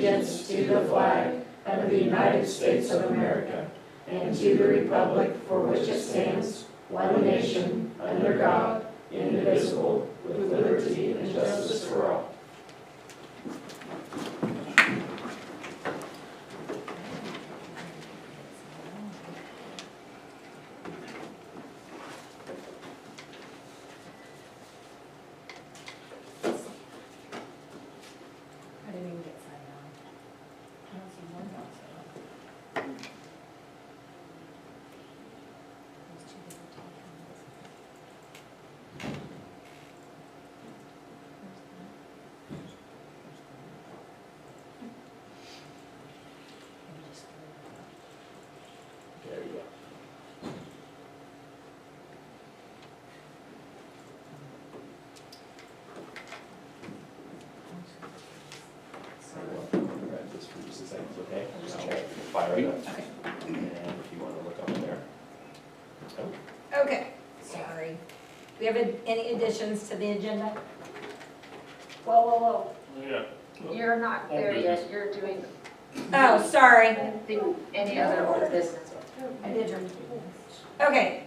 allegiance to the flag of the United States of America and to the republic for which it stands, one nation, under God, indivisible, with liberty and justice for all. I didn't even get signed on. I don't see one else. Those two different documents. Maybe just clear it up. There you go. So we'll grab this for just a second, okay? Just I'll check. fire it up. Okay. And if you want to look up there. Okay, sorry. We have any additions to the agenda? Whoa, whoa, whoa. Yeah. You're not there yet, you're doing Oh, sorry. any other old business. I did turn. Okay,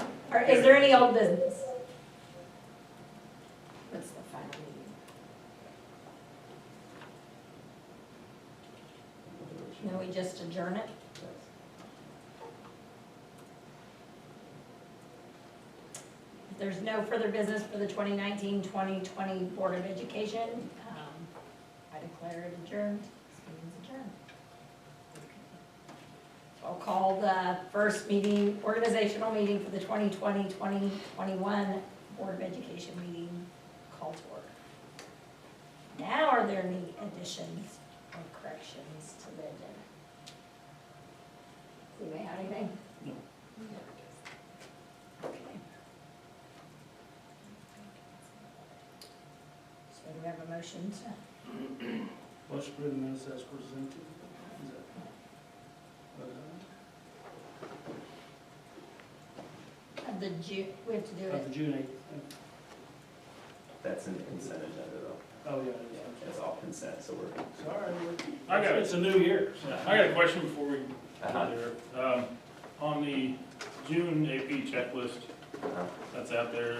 is there any old business? What's the final meeting? Then we just adjourn it? If there's no further business for the 2019-2020 Board of Education, I declare it adjourned. This meeting's adjourned. So I'll call the first meeting, organizational meeting for the 2020-2021 Board of Education meeting called to order. Now, are there any additions or corrections to the agenda? Does anybody have anything? No. Okay. So do we have a motion to, Motion for the minutes as presented. Is that? of the June, we have to do Of it, the June 8th. That's in the consent agenda though. Oh, yeah, It's all consent, so we're. Sorry. I got it. It's a new year. so- I got a question before we Uh-huh. go there. On the June AP checklist that's out there,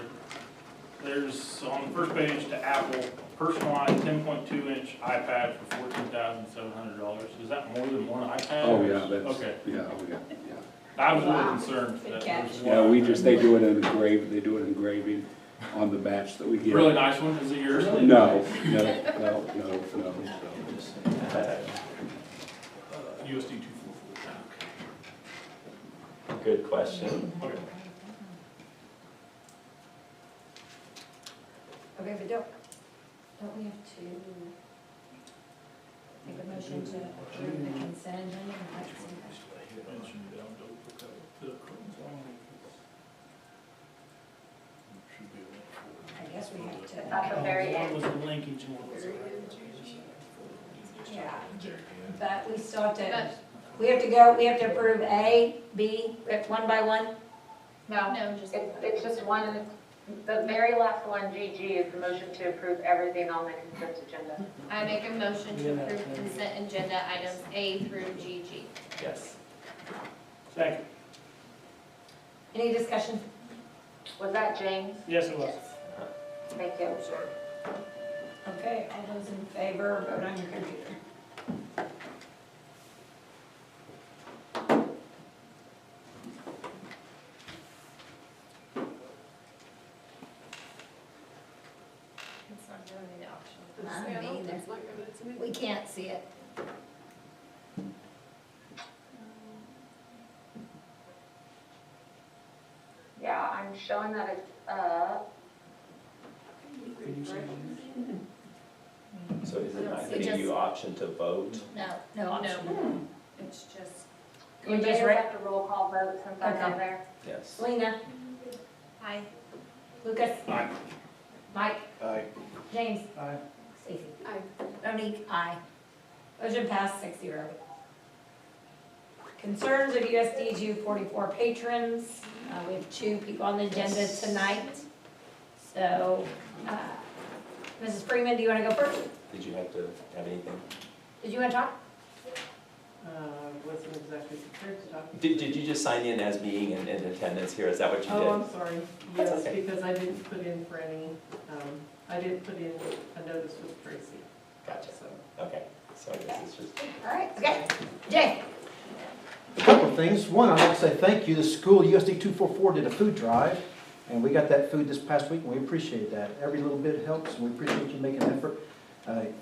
there's on the first page to Apple, personalized 10.2-inch iPad for $14,700. Is that more than one iPad? Oh, yeah, that's, Okay. yeah, oh, yeah, I was a little Wow. concerned Good that catch. there's yeah. one. Yeah, they do it in engraving on the batch that we get. Really nice one, is it yours? No, no. USD 244. Good question. Okay. okay, but don't we have to make a motion to approve the consent agenda? I guess we have to. At the very One end. was the linkage one. Yeah, but we still have to, we have to go, we have to approve A, B, one by one? No, it's just one, the very last one, GG, is the motion to approve everything on the consent agenda. I make a motion to approve consent agenda items A through GG. Yes. Second. Any discussion? Was that James? Yes, it was. Thank you. Okay, all those in favor, vote on your computer. It's not giving me the option. Me either. We can't see it. Yeah, I'm showing that it's, Can you see? So is it not It giving just- you option to vote? No option. It's just, We we just just read, have to roll call vote since I'm Okay. not there. Yes. Selena, aye. Lucas, Aye. Mike, Aye. James, Aye. Stacy. Monique, aye. Motion passed 6-0. Concerns of USD 244 patrons. We have 2 people on the agenda tonight. So, Mrs. Freeman, do you want to go first? Did you have to have anything? Did you want to talk? Wasn't exactly prepared to talk. Did you just sign in as being in attendance here? Is that what you did? Oh, I'm sorry. That's Yes, okay. because I didn't put in for any, I didn't put in a notice with Tracy, Gotcha. so. Okay, so I guess it's just. All right, okay. Jay? A couple of things. One, I'd like to say thank you. The school, USD 244, did a food drive, and we got that food this past week, and we appreciate that. Every little bit helps, and we appreciate you making an effort.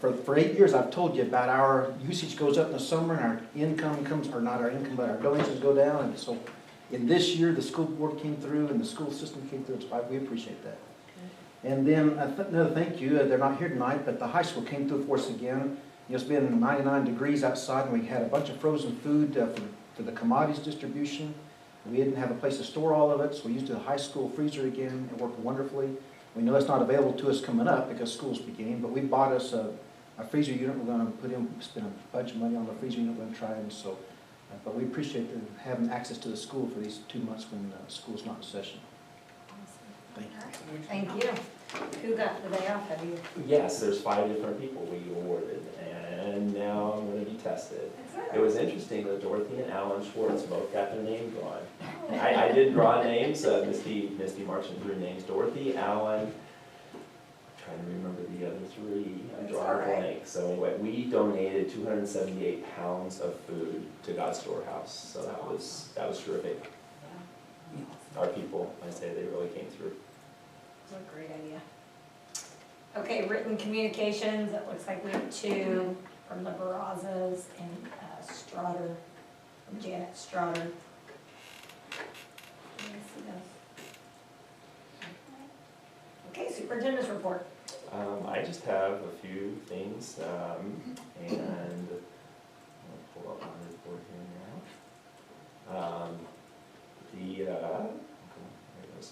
For 8 years, I've told you about our usage goes up in the summer, and our income comes, or not our income, but our donations go down, and so in this year, the school board came through, and the school system came through, so we appreciate that. And then another thank you, they're not here tonight, but the high school came through for us again. It's been 99 degrees outside, and we had a bunch of frozen food for the commodities distribution. We didn't have a place to store all of it, so we used the high school freezer again. It worked wonderfully. We know it's not available to us coming up because school's beginning, but we bought us a freezer unit. We're going to spend a bunch of money on the freezer unit. We're going to try and so. But we appreciate having access to the school for these 2 months when school's not in session. Thank you. Who got the day off? Have you? Yes, there's 5 different people we awarded, and now I'm going to be tested. It was interesting that Dorothy and Alan Schwartz both got their name drawn. I did draw names. Misty marching through names. Dorothy, Alan. Trying to remember the other 3. I'm drawing a blank. So anyway, we donated 278 pounds of food to God's Storehouse. So that was terrific. Our people, I say, they really came through. That's a great idea. Okay, written communications, it looks like we have 2 from the Barrazas and Strotter, from Janet Strotter. Let me see those. Okay, superintendent's report. I just have a few things, and I'll pull up my report here now. There it goes.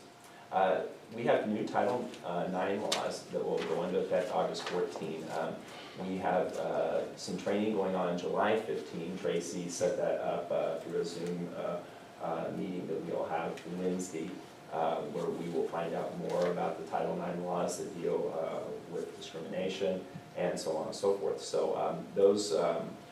We have new Title IX laws that will go into effect August 14. We have some training going on July 15. Tracy set that up through a Zoom meeting that we'll have Wednesday, where we will find out more about the Title IX laws that deal with discrimination and so on and so forth. So those,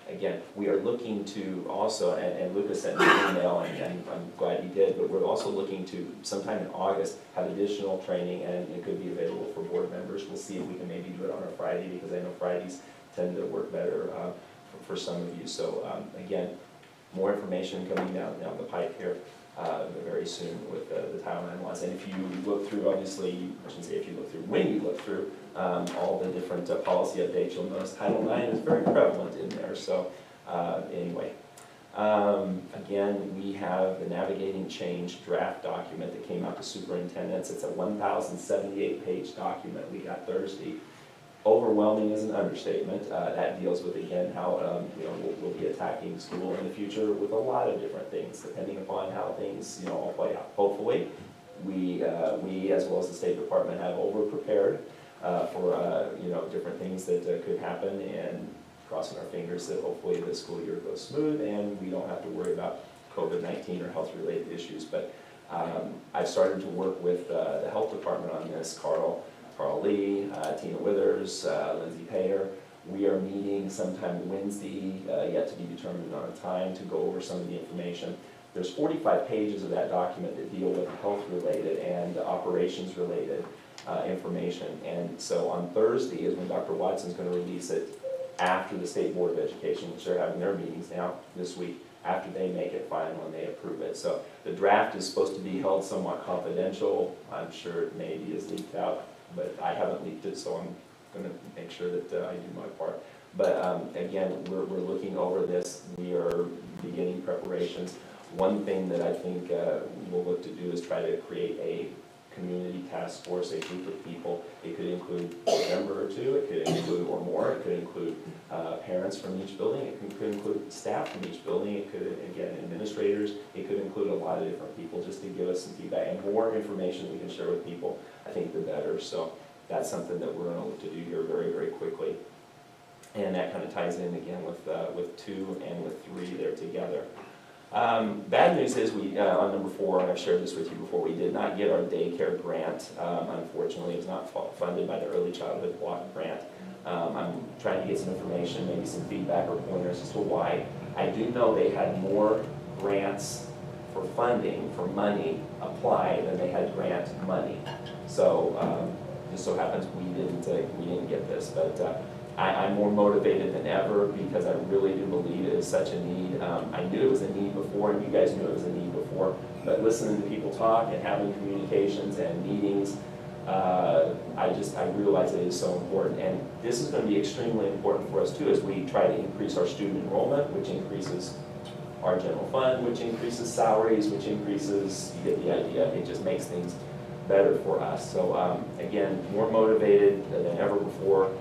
again, we are looking to also, and Lucas sent me an email, and I'm glad he did, but we're also looking to, sometime in August, have additional training, and it could be available for board members. We'll see if we can maybe do it on a Friday, because I know Fridays tend to work better for some of you. So again, more information coming down the pipe here very soon with the Title IX laws. And if you look through, obviously, I shouldn't say if you look through, when you look through all the different policy updates, you'll notice Title IX is very prevalent in there. So anyway, again, we have the Navigating Change draft document that came out to superintendents. It's a 1,078-page document we got Thursday. Overwhelming is an understatement. That deals with, again, how we'll be attacking school in the future with a lot of different things, depending upon how things all play out. Hopefully, we as well as the State Department have over-prepared for different things that could happen, and crossing our fingers that hopefully the school year goes smooth and we don't have to worry about COVID-19 or health-related issues. But I've started to work with the health department on this. Carl Lee, Tina Withers, Lindsay Payer. We are meeting sometime Wednesday, yet to be determined on a time, to go over some of the information. There's 45 pages of that document that deal with health-related and operations-related information. And so on Thursday is when Dr. Watson's going to release it after the State Board of Education, which they're having their meetings now this week, after they make it final and they approve it. So the draft is supposed to be held somewhat confidential. I'm sure it maybe is leaked out, but I haven't leaked it, so I'm going to make sure that I do my part. But again, we're looking over this. We are beginning preparations. One thing that I think we'll look to do is try to create a community task force, a group of people. It could include a member or 2, it could include or more, it could include parents from each building, it could include staff from each building, it could, again, administrators, it could include a lot of different people just to give us some feedback. And more information we can share with people, I think the better. So that's something that we're going to look to do here very, very quickly. And that kind of ties in again with 2 and with 3 there together. Bad news is we, on number 4, and I've shared this with you before, we did not get our daycare grant. Unfortunately, it was not funded by the Early Childhood Block Grant. I'm trying to get some information, maybe some feedback or pointers as to why I do know they had more grants for funding, for money apply than they had grant money. So, just so happens we didn't get this, but I'm more motivated than ever because I really do believe it is such a need. I knew it was a need before, and you guys knew it was a need before, but listening to people talk and having communications and meetings, I realize it is so important. And this is going to be extremely important for us too as we try to increase our student enrollment, which increases our general fund, which increases salaries, which increases, you get the idea, it just makes things better for us. So again, more motivated than ever before,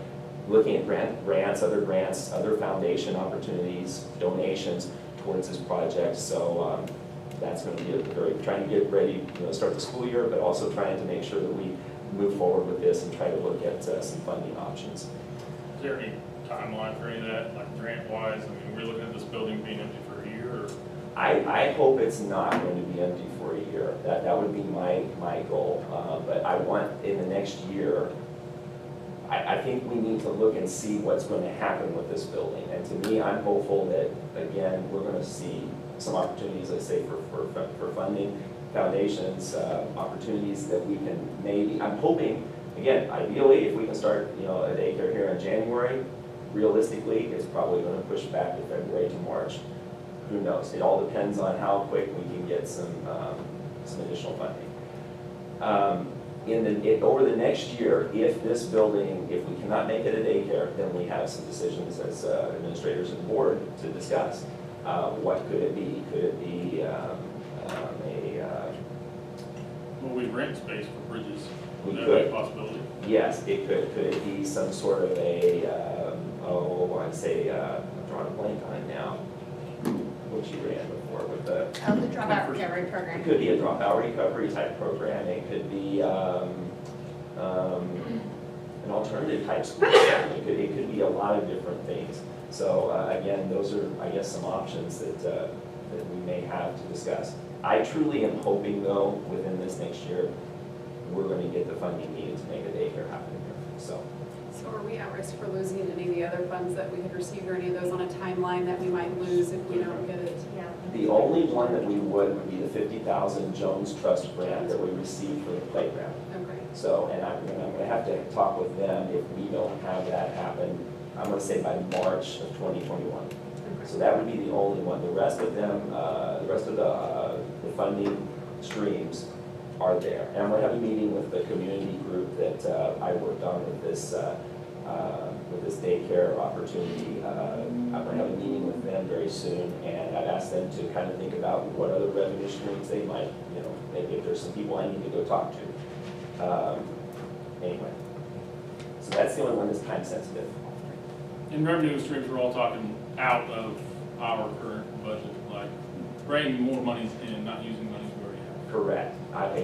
looking at grants, other foundation opportunities, donations towards this project. So that's going to be trying to get ready, start the school year, but also trying to make sure that we move forward with this and try to look at some funding options. Is there any timeline for any of that, like grant-wise? I mean, we're looking at this building being empty for a year, or? I hope it's not going to be empty for a year. That would be my goal. But I want in the next year, I think we need to look and see what's going to happen with this building. And to me, I'm hopeful that, again, we're going to see some opportunities, let's say, for funding, foundations, opportunities that we can maybe, I'm hoping, again, ideally, if we can start, a daycare here in January, realistically, it's probably going to push back to February to March. Who knows? It all depends on how quick we can get some additional funding. Over the next year, if this building, if we cannot make it a daycare, then we have some decisions as administrators and board to discuss. What could it be? Could it be Well, we rent space for Bridges. We Would that be a could. possibility? Yes, it could. Could it be some sort of a, I'm drawing a blank on it now. What you ran before with the. Oh, the dropout recovery It program. could be a dropout recovery type program. It could be an alternative type school. It could be a lot of different things. So again, those are, I guess, some options that we may have to discuss. I truly am hoping, though, within this next year, we're going to get the funding needed to make a daycare happen here. So are we at risk for losing any of the other funds that we had received, or any of those on a timeline that we might lose if we don't get it? Yeah. the only one that we would be the 50,000 Jones Trust grant that we received for the playground. Okay. So, and I'm going to have to talk with them if we don't have that happen, I'm going to say by March of 2021. So that would be the only one. The rest of them, the rest of the funding streams are there. And I'm going to have a meeting with the community group that I worked on with this daycare opportunity. I'm going to have a meeting with them very soon, and I've asked them to kind of think about what other revenue streams they might, maybe if there's some people I need to go talk to. Anyway, so that's the only one that's time sensitive. In revenue streams, we're all talking out of our current budget, like bringing more monies in, not using monies we already have. Correct. Not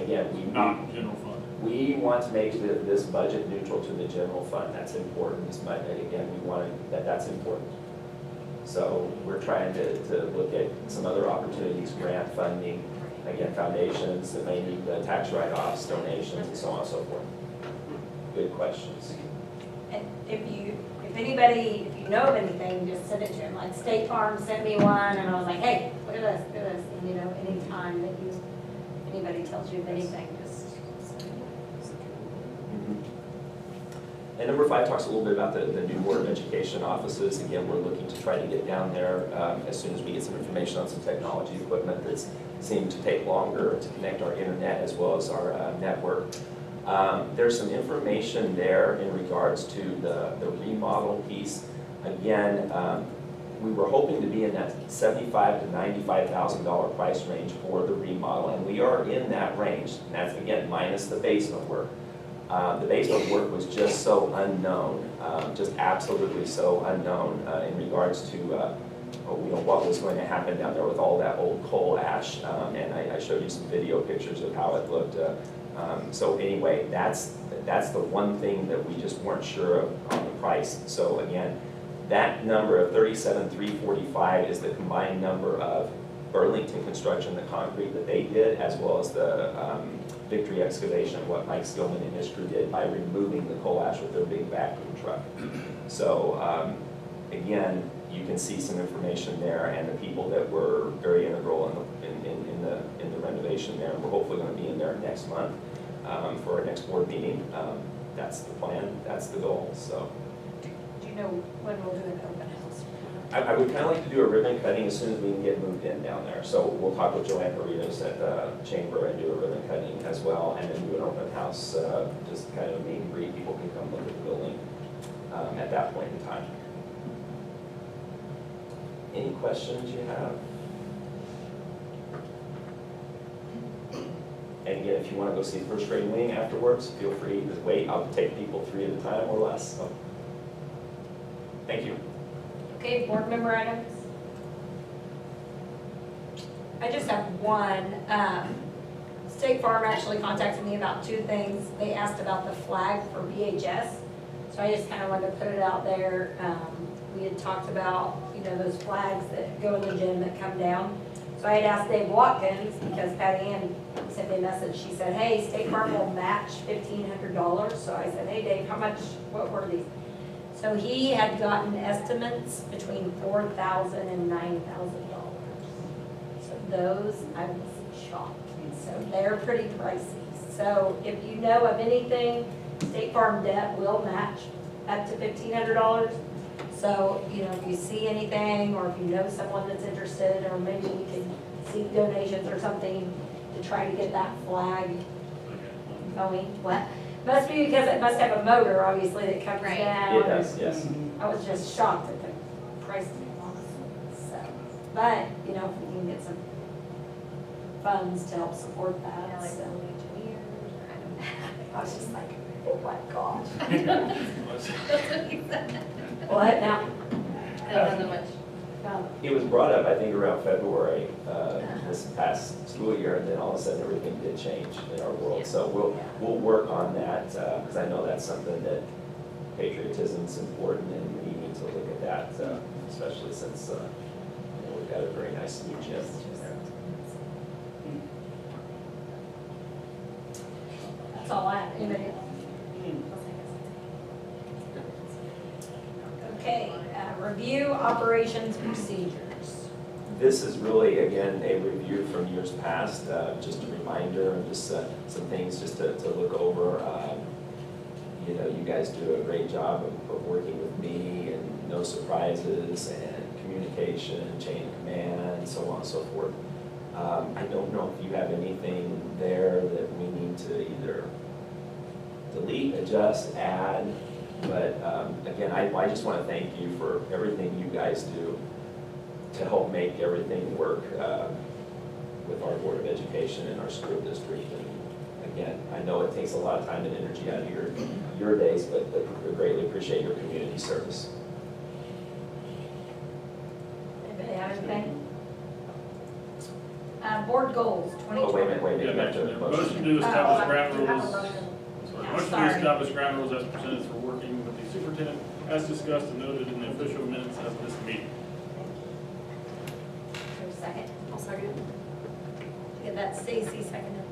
general fund. We want to make this budget neutral to the general fund. That's important. Again, we want that's important. So we're trying to look at some other opportunities, grant funding, again, foundations that may need tax write-offs, donations, and so on and so forth. Good questions. And if anybody, if you know of anything, just send it to him. Like State Farm sent me one, and I was like, hey, look at this, look at this. And anytime that anybody tells you of anything, just send it. And number 5 talks a little bit about the new Board of Education offices. Again, we're looking to try to get down there as soon as we get some information on some technology equipment that's seemed to take longer to connect our internet as well as our network. There's some information there in regards to the remodel piece. Again, we were hoping to be in that $75,000 to $95,000 price range for the remodel, and we are in that range. And that's, again, minus the basement work. The basement work was just so unknown, just absolutely so unknown in regards to what was going to happen down there with all that old coal ash. And I showed you some video pictures of how it looked. So anyway, that's the one thing that we just weren't sure of on the price. So again, that number of $37,345 is the combined number of Burlington Construction, the concrete that they did, as well as the Victory Excavation of what Mike Skillman and his crew did by removing the coal ash with their big vacuum truck. So again, you can see some information there, and the people that were very integral in the renovation there. And we're hopefully going to be in there next month for our next board meeting. That's the plan, that's the goal, so. Do you know when we'll do an open house? I would kind of like to do a ribbon cutting as soon as we can get moved in down there. So we'll talk with Joanne Barrios at the chamber and do a ribbon cutting as well, and then do an open house, just kind of meet and greet. People can come look at the building at that point in time. Any questions you have? And again, if you want to go see first grade wing afterwards, feel free to wait. I'll take people 3 at a time or less. So. Thank you. Okay, board member items? I just have one. State Farm actually contacted me about 2 things. They asked about the flag for VHS. So I just kind of wanted to put it out there. We had talked about, you know, those flags that go in the gym that come down. So I had asked Dave Watkins, because Patty Ann sent me a message. She said, hey, State Farm will match $1,500. So I said, hey, Dave, how much, what were these? So he had gotten estimates between $4,000 and $9,000. So those, I was shocked. So they're pretty pricey. So if you know of anything, State Farm debt will match up to $1,500. So, you know, if you see anything, or if you know someone that's interested, or maybe you can seek donations or something to try to get that flag going. What? Must be because it must have a motor, obviously, that comes Right. down. It does, yes. I was just shocked at the price of it, honestly. So, but, you know, if we can get some funds to help support Yeah, that, like so. engineers, or I don't know. I was just like, oh my gosh. That's what he said. What now? I don't know much. It was brought up, I think, around February, this past school year, and then all of a sudden, everything did change in our world. So we'll work on that, because I know that's something that patriotism is important, and we need to look at that, especially since, you know, we've got a very nice new gym there. That's all I have. Anybody else? Okay, review operations procedures. This is really, again, a review from years past, just a reminder, and just some things just to look over. You know, you guys do a great job of working with me, and no surprises, and communication, chain of command, and so on and so forth. I don't know if you have anything there that we need to either delete, adjust, add, but again, I just want to thank you for everything you guys do to help make everything work with our Board of Education and our school district. And again, I know it takes a lot of time and energy out of your days, but we greatly appreciate your community service. Anybody have anything? Board goals, 2020. Oh, wait a minute, Yeah, you have to motion motion. to establish ground Oh, I have a rules. motion. Sorry, Yeah, motion to sorry. establish ground rules as presented for working with the superintendent, as discussed and noted in the official minutes of this meeting. Is there a second? I'll second. Get that Stacy seconded.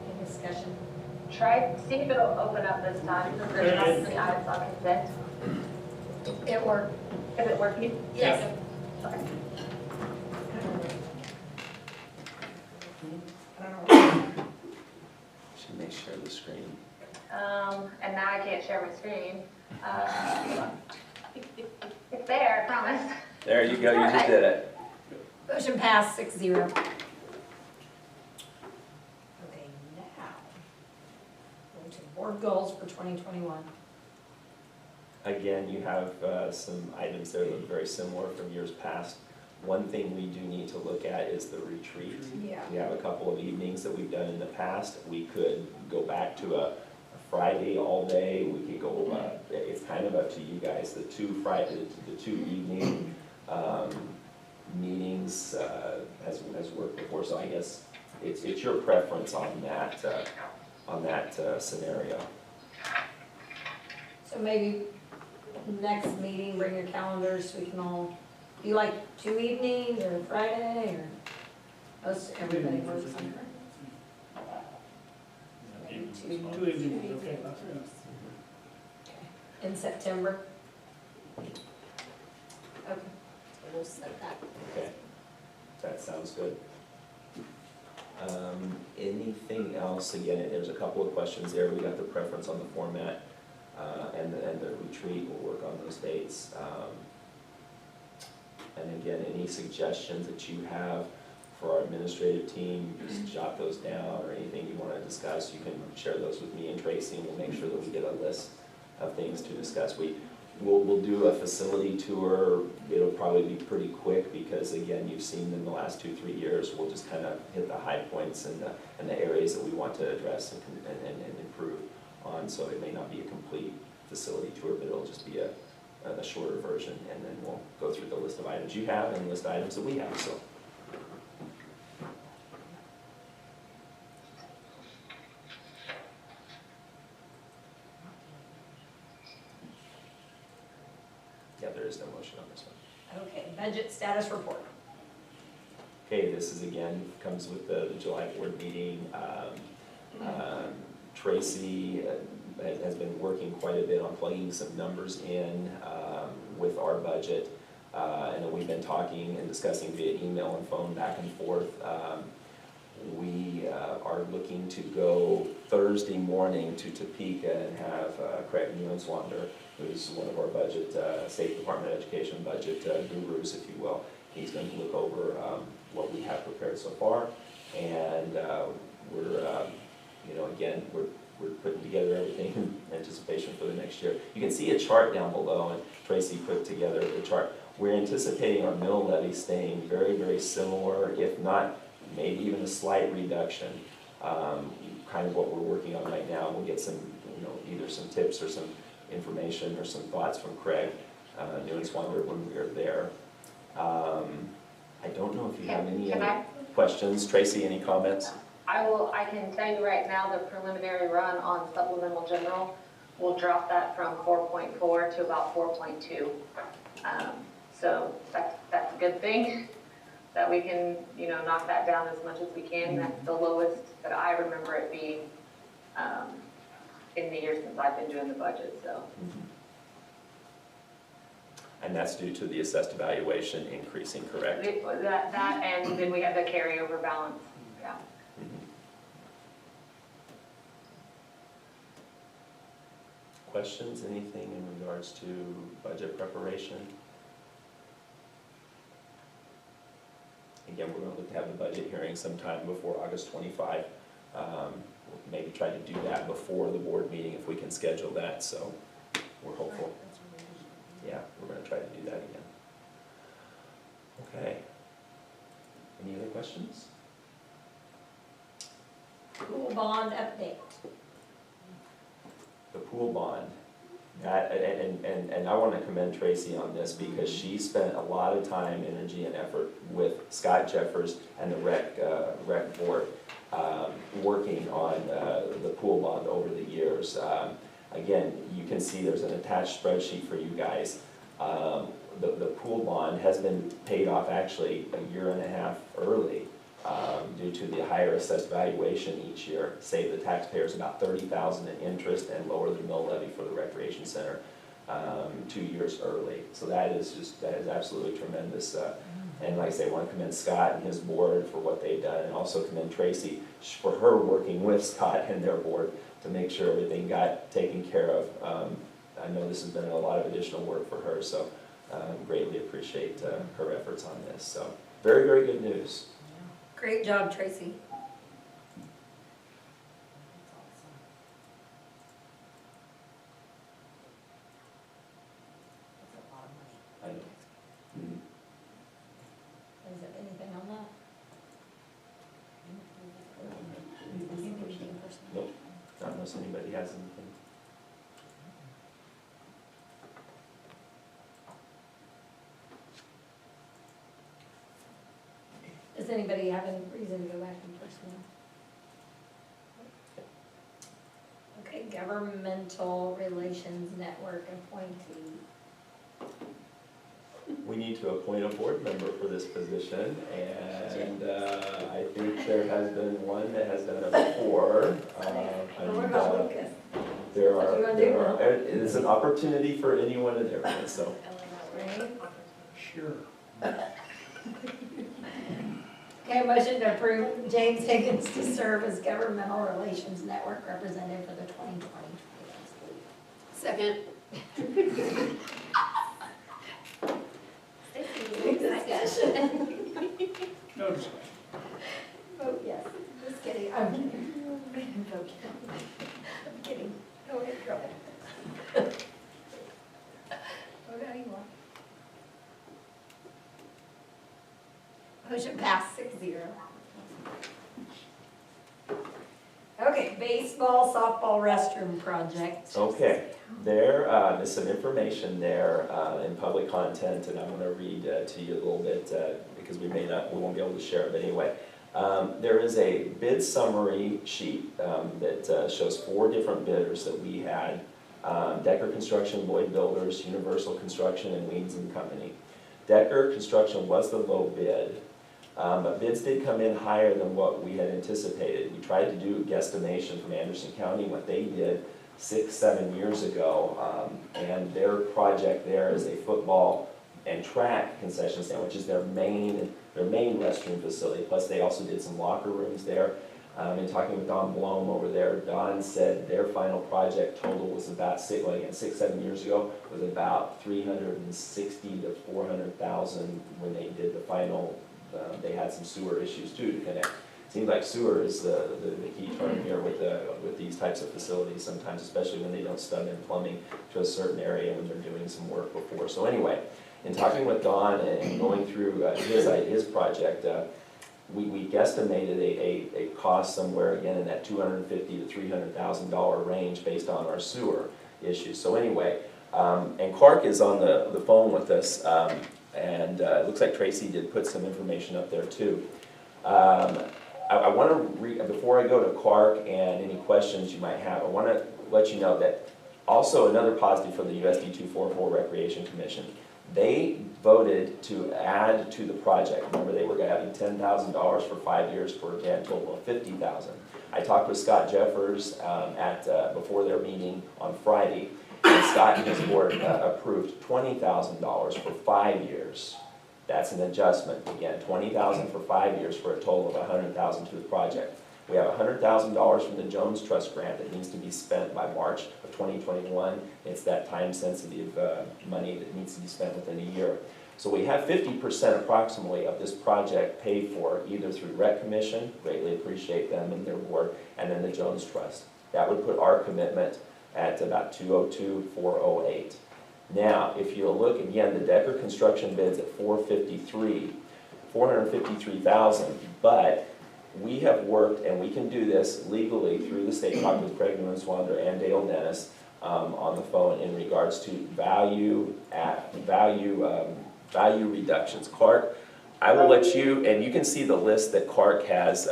Any discussion? Try, see if it'll open up this time, since there's not three items on consent. It worked. Is it working? Yes. Should make share the screen. And now I can't share my screen. It's there, I promise. There you go, you just did it. Motion passed 6-0. Okay, now, go to board goals for 2021. Again, you have some items there that are very similar from years past. One thing we do need to look at is the retreat. Yeah. We have a couple of evenings that we've done in the past. We could go back to a Friday all day. We could go, it's kind of up to you guys. The two evening meetings has worked before, so I guess it's your preference on that scenario. So maybe next meeting, bring your calendars so we can all, do you like 2 evenings or Friday or most everybody works on Evenings. Two. 2 evenings, okay. in September? just said that. Okay, that sounds good. Anything else? Again, there's a couple of questions there. We got the preference on the format, and the retreat. We'll work on those dates. And again, any suggestions that you have for our administrative team, just jot those down, or anything you want to discuss, you can share those with me and Tracy, and we'll make sure that we get a list of things to discuss. We'll do a facility tour. It'll probably be pretty quick because, again, you've seen in the last 2-3 years, we'll just kind of hit the high points and the areas that we want to address and improve on. So it may not be a complete facility tour, but it'll just be a shorter version, and then we'll go through the list of items you have and list items that we have. So. Yeah, there is no motion on this one. Okay, budget status report. Okay, this is again, comes with the July board meeting. Tracy has been working quite a bit on plugging some numbers in with our budget. And we've been talking and discussing via email and phone back and forth. We are looking to go Thursday morning to Topeka and have Craig Newenswander, who's one of our budget, State Department of Education budget gurus, if you will. He's going to look over what we have prepared so far, and we're, again, we're putting together everything in anticipation for the next year. You can see a chart down below, and Tracy put together the chart. We're anticipating our mill levy staying very, very similar, if not maybe even a slight reduction. Kind of what we're working on right now. We'll get some, either some tips or some information or some thoughts from Craig Newenswander when we are there. I don't know if you have any other questions. Tracy, any comments? I can tell you right now, the preliminary run on supplemental general will drop that from 4.4 to about 4.2. So that's a good thing, that we can, knock that down as much as we can. That's the lowest that I remember it being in the years since I've been doing the budget, so. And that's due to the assessed evaluation increasing, correct? That and then we have the carryover balance, yeah. Questions, anything in regards to budget preparation? Again, we're going to look to have the budget hearing sometime before August 25. We'll maybe try to do that before the board meeting if we can schedule that, so we're hopeful. Yeah, we're going to try to do that again. Okay. Any other questions? Pool bond update. The pool bond, that, and I want to commend Tracy on this because she spent a lot of time, energy, and effort with Scott Jeffers and the rec board working on the pool bond over the years. Again, you can see there's an attached spreadsheet for you guys. The pool bond has been paid off actually 1.5 years early. Due to the higher assessed valuation each year, save the taxpayers about $30,000 in interest and lower the mill levy for the recreation center 2 years early. So that is absolutely tremendous. And like I say, I want to commend Scott and his board for what they've done, and also commend Tracy for her working with Scott and their board to make sure everything got taken care of. I know this has been a lot of additional work for her, so greatly appreciate her efforts on this. So very, very good news. Great job, Tracy. I know. Mhm. Is there anything on that? Nope, not unless anybody has anything. Does anybody have any reason to go back in personnel? Okay, governmental relations network appointee. We need to appoint a board member for this position, and I think there has been one that has done it before. What about Lucas? What you gonna do? It is an opportunity for anyone and everyone, so. Right? Sure. Okay, motion to approve James Higgins to serve as Governmental Relations Network Representative for the 2020. Second. Discussion. No discussion. Vote yes. Just kidding. I'm kidding. Vote yes. I'm kidding. Go ahead, girl. Vote how you want. Motion passed 6-0. Okay, baseball, softball restroom project. Okay, there is some information there in public content, and I'm going to read to you a little bit because we won't be able to share it, but anyway. There is a bid summary sheet that shows 4 different bidders that we had. Decker Construction, Lloyd Builders, Universal Construction, and Weeds and Company. Decker Construction was the low bid. But bids did come in higher than what we had anticipated. We tried to do a guesstimation from Anderson County, what they did 6-7 years ago, and their project there is a football and track concession stand, which is their main restroom facility. Plus, they also did some locker rooms there. In talking with Don Blom over there, Don said their final project total was about 6-7 years ago, was about 360 to 400,000 when they did the final. They had some sewer issues too to connect. Seems like sewer is the key term here with these types of facilities sometimes, especially when they don't stub in plumbing to a certain area when they're doing some work before. So anyway, in talking with Don and going through his project, we guesstimated a cost somewhere again in that $250,000 to $300,000 range based on our sewer issues. So anyway, and Clark is on the phone with us. And it looks like Tracy did put some information up there too. I want to before I go to Clark and any questions you might have, I want to let you know that also another positive for the USD 244 Recreation Commission. They voted to add to the project. Remember, they were having $10,000 for 5 years for a grand total of $50,000. I talked with Scott Jeffers before their meeting on Friday. And Scott and his board approved $20,000 for 5 years. That's an adjustment. Again, $20,000 for 5 years for a total of $100,000 to the project. We have $100,000 from the Jones Trust grant that needs to be spent by March of 2021. It's that time-sensitive money that needs to be spent within a year. So we have 50% approximately of this project paid for either through Rec Commission, greatly appreciate them and their board, and then the Jones Trust. That would put our commitment at about $202,408. Now, if you look again, the Decker construction bids at $453,000, but we have worked, and we can do this legally through the state, talked with Craig Newenswander and Dale Dennis on the phone in regards to value reductions. Clark, I will let you, and you can see the list that Clark has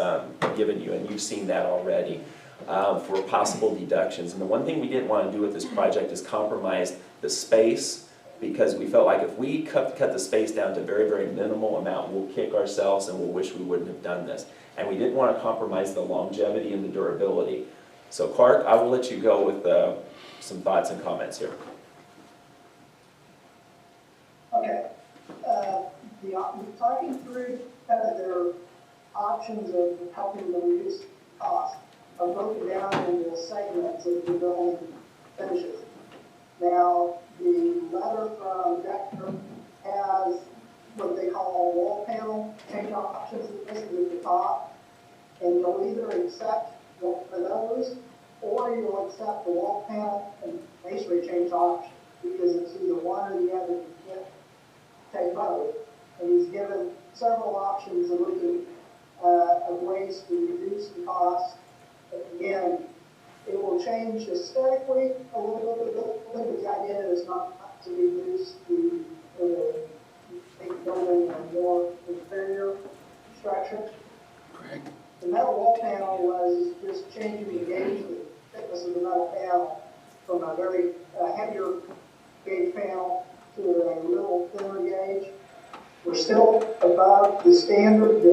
given you, and you've seen that already. For possible deductions. And the one thing we didn't want to do with this project is compromise the space, because we felt like if we cut the space down to very, very minimal amount, we'll kick ourselves and we'll wish we wouldn't have done this. And we didn't want to compromise the longevity and the durability. So Clark, I will let you go with some thoughts and comments here. Okay. Talking through kind of their options of helping to reduce cost. Are broken down into segments as the building finishes. Now, the letter from Decker has what they call a wall panel change options at the top, and you'll either accept one of those, or you'll accept the wall panel and masonry change option, because it's either one or the other. You can't take both. And he's given several options of looking of ways to reduce the cost. Again, it will change aesthetically a little bit, but the idea is not to reduce the building or more inferior structure. Correct. The metal wall panel was just changing the gauge, the thickness of the metal panel from a very heavier gauge panel to a little thinner gauge. We're still above the standard.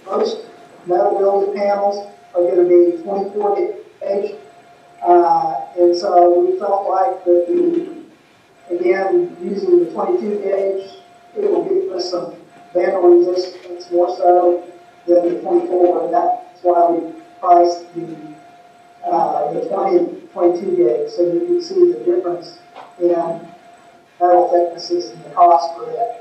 Most metal building panels are going to be 24 gauge. And so we felt like that again, using the 22 gauge it will give us some vandal resistance more so than the 24, and that's why we priced the 20, 22 gauge, so you can see the difference in metal thicknesses and the cost for that.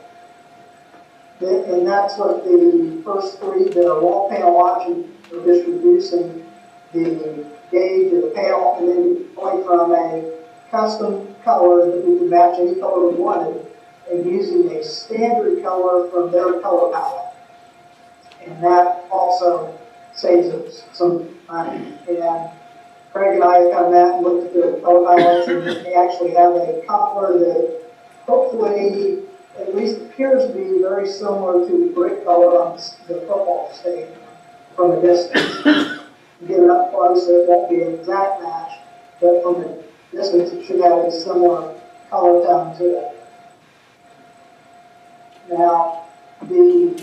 And that's what the first three, the wall panel option, are just reducing the gauge of the panel, and then going from a custom color that we can match any color we wanted, and using a standard color from their color palette. And that also saves us some money. And Craig and I kind of met and looked at their color palettes, and they actually have a color that hopefully at least appears to be very similar to the brick color on the football stadium from a distance. You get it up close, it won't be an exact match, but from a distance it should have a similar color tone to it. Now, the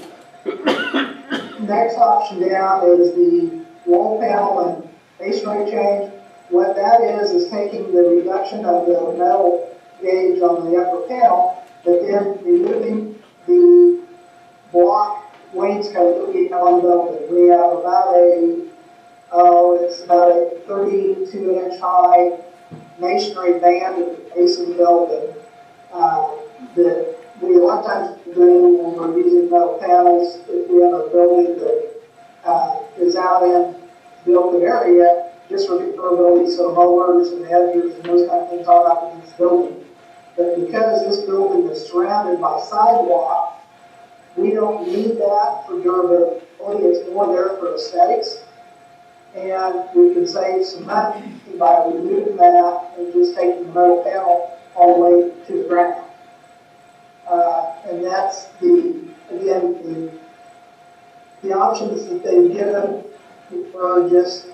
next option down is the wall panel and masonry change. What that is taking the reduction of the metal gauge on the upper panel, but then removing the block wainscot that we have on the building. We have about it's about a 32-inch high masonry band at the base of the building that we a lot of times do when we're using metal panels. If we have a building that is out in the open area, just for durability, so mowers and edgers and those kind of things are up in this building. But because this building is surrounded by sidewalk, we don't need that for durability. It's more there for aesthetics. And we can save some money by removing that and just taking the metal panel all the way to the ground. And that's again, the options that they've given are just,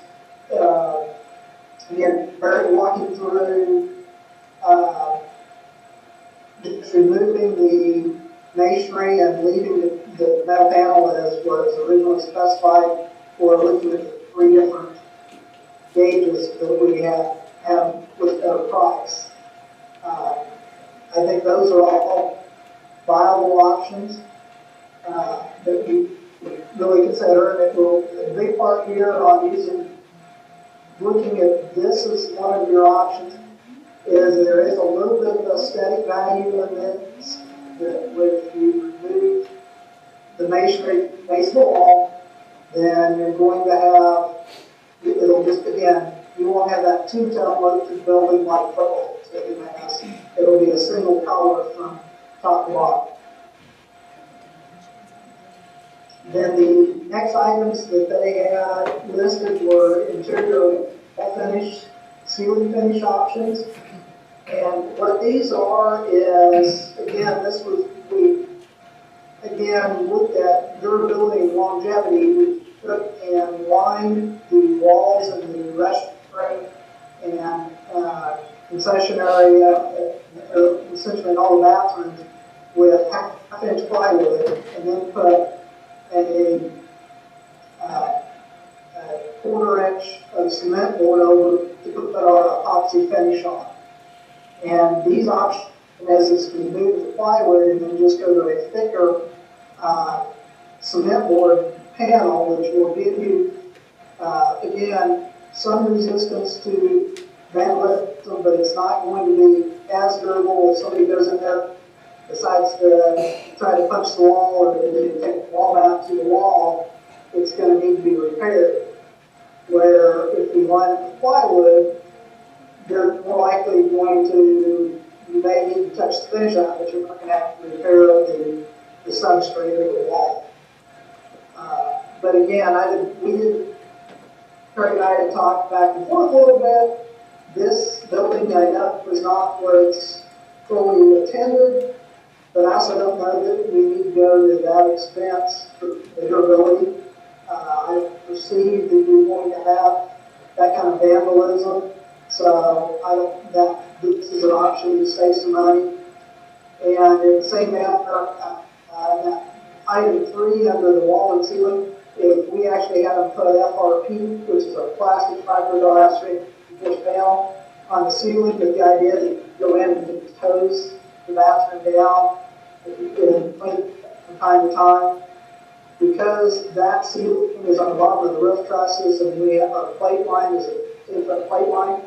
again, Barry walking through, just removing the masonry and leaving the metal panel as was originally specified, or looking at the three different gauges that we have with better price. I think those are all viable options that we really consider, and it will, a big part here on looking at this as one of your options is there is a little bit of aesthetic value in this, that if you remove the masonry base wall, then you're going to have, it'll just, again, you won't have that two-tone look to the building like football stadium has. It'll be a single color from top to bottom. Then the next items that they had listed were interior finish, ceiling finish options. And what these are is, again, we looked at durability and longevity. We took and lined the walls and the restroom and concession area, essentially in all the bathrooms, with half-inch plywood, and then put a quarter-inch of cement board over to put our epoxy finish on. And these options is to remove the plywood and then just go to a thicker cement board panel, which will give you, again, some resistance to vandalism, but it's not going to be as durable if somebody goes in there, decides to try to punch the wall or to take the wall out to the wall, it's going to need to be repaired. Where if you line the plywood, they're more likely going to, you may need to touch the finish out, but you're not going to have to repair the substrate of the wall. But again, Craig and I had talked back and forth a little bit. This building, I know, was not where it's fully attended, but I also don't know that we need to go to that expense for the durability. I perceive that we're going to have that kind of vandalism, so this is an option to save some money. And in the same manner, item 3 under the wall and ceiling, if we actually had them put FRP, which is a plastic fiberglass reinforced panel on the ceiling, with the idea that you go in and just hose the bathroom down and clean from time to time. Because that ceiling is on the bottom of the roof trusses and we have our plate line is a 10-foot plate line,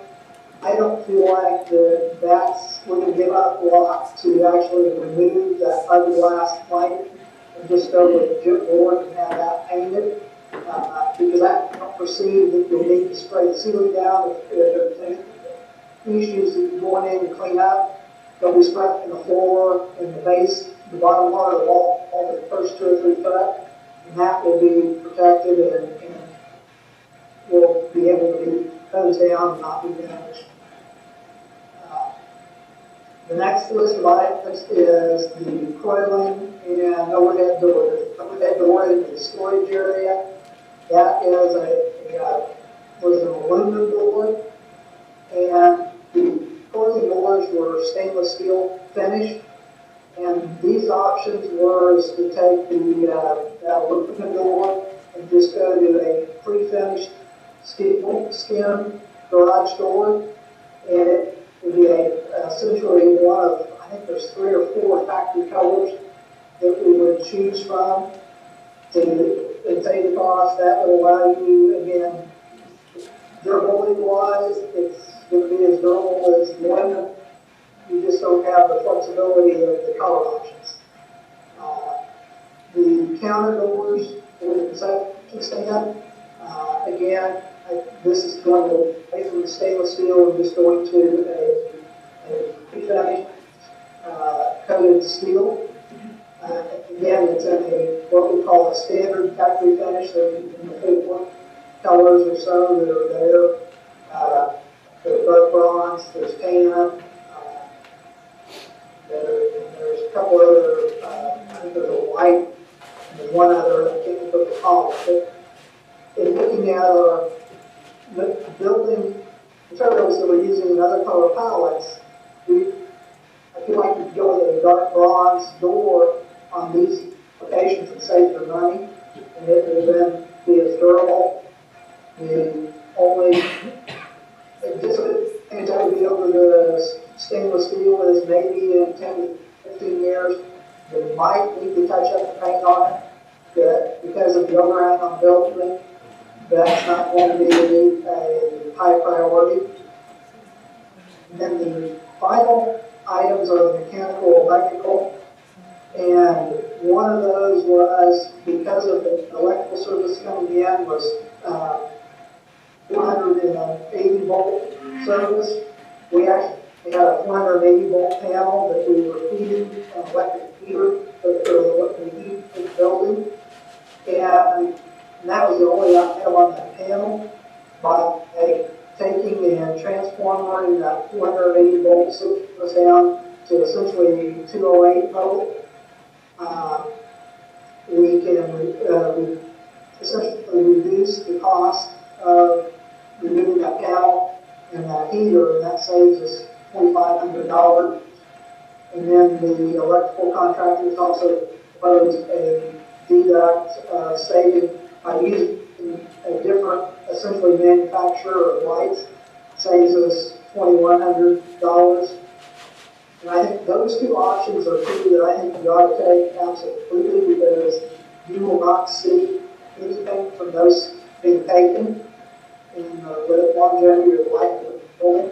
I don't feel like we're gonna give up a lot to actually remove that fiberglass plank and just go with gyp board and have that painted. Because I don't perceive that you'll need to spray the ceiling down if there's issues that you're going in and clean up. They'll be spread in the floor, in the base, the bottom part of the wall, all the first 2 or 3 foot. And that will be protected and will be able to be closed down and not be damaged. The next list of items is the coiling and overhead door. The overhead door in the storage area. That is was an aluminum door, and the coiling doors were stainless steel finished. And these options were is to take the aluminum door and just go to a pre-finished skin garage door, and it would be essentially one of, I think there's 3 or 4 factory colors that we would choose from to save the cost. That would allow you, again, durability wise, it's going to be as durable as the aluminum. You just don't have the flexibility of the color options. The counter doors for the concession stand, again, this is going to, away from the stainless steel and just going to a pre-finished coated steel. Again, it's in what we call a standard factory finish. There's in the 4 colors or so that are there. There's dark bronze, there's tan. There's a couple other, I think there's a white, and there's one other, I can't remember the color. But in looking at our building materials that we're using in other color palettes, I feel like you could go with a dark bronze door on these applications and save your money, and it will then be as durable. The only disadvantage over the stainless steel is maybe in 10 to 15 years, they might need to touch up the paint on it, but because of the overhang on the building, that's not going to be a high priority. And then the final items are the mechanical, electrical, and one of those was, because of the electrical service coming in, was 480 volt service. We actually had a 480 volt panel that we were feeding an electric heater for the heat in the building, and that was the only item on that panel. By taking and transforming that 480 volts was down to essentially 208 volt, we can essentially reduce the cost of removing that panel and that heater, and that saves us $2,500. And then the electrical contractors also proposed a deduct saving by using a different, essentially manufacturer of lights, saves us $2,100. And I think those 2 options are 2 that I think you ought to take absolutely, because you will not see anything from those being taken in the longevity of life of the building.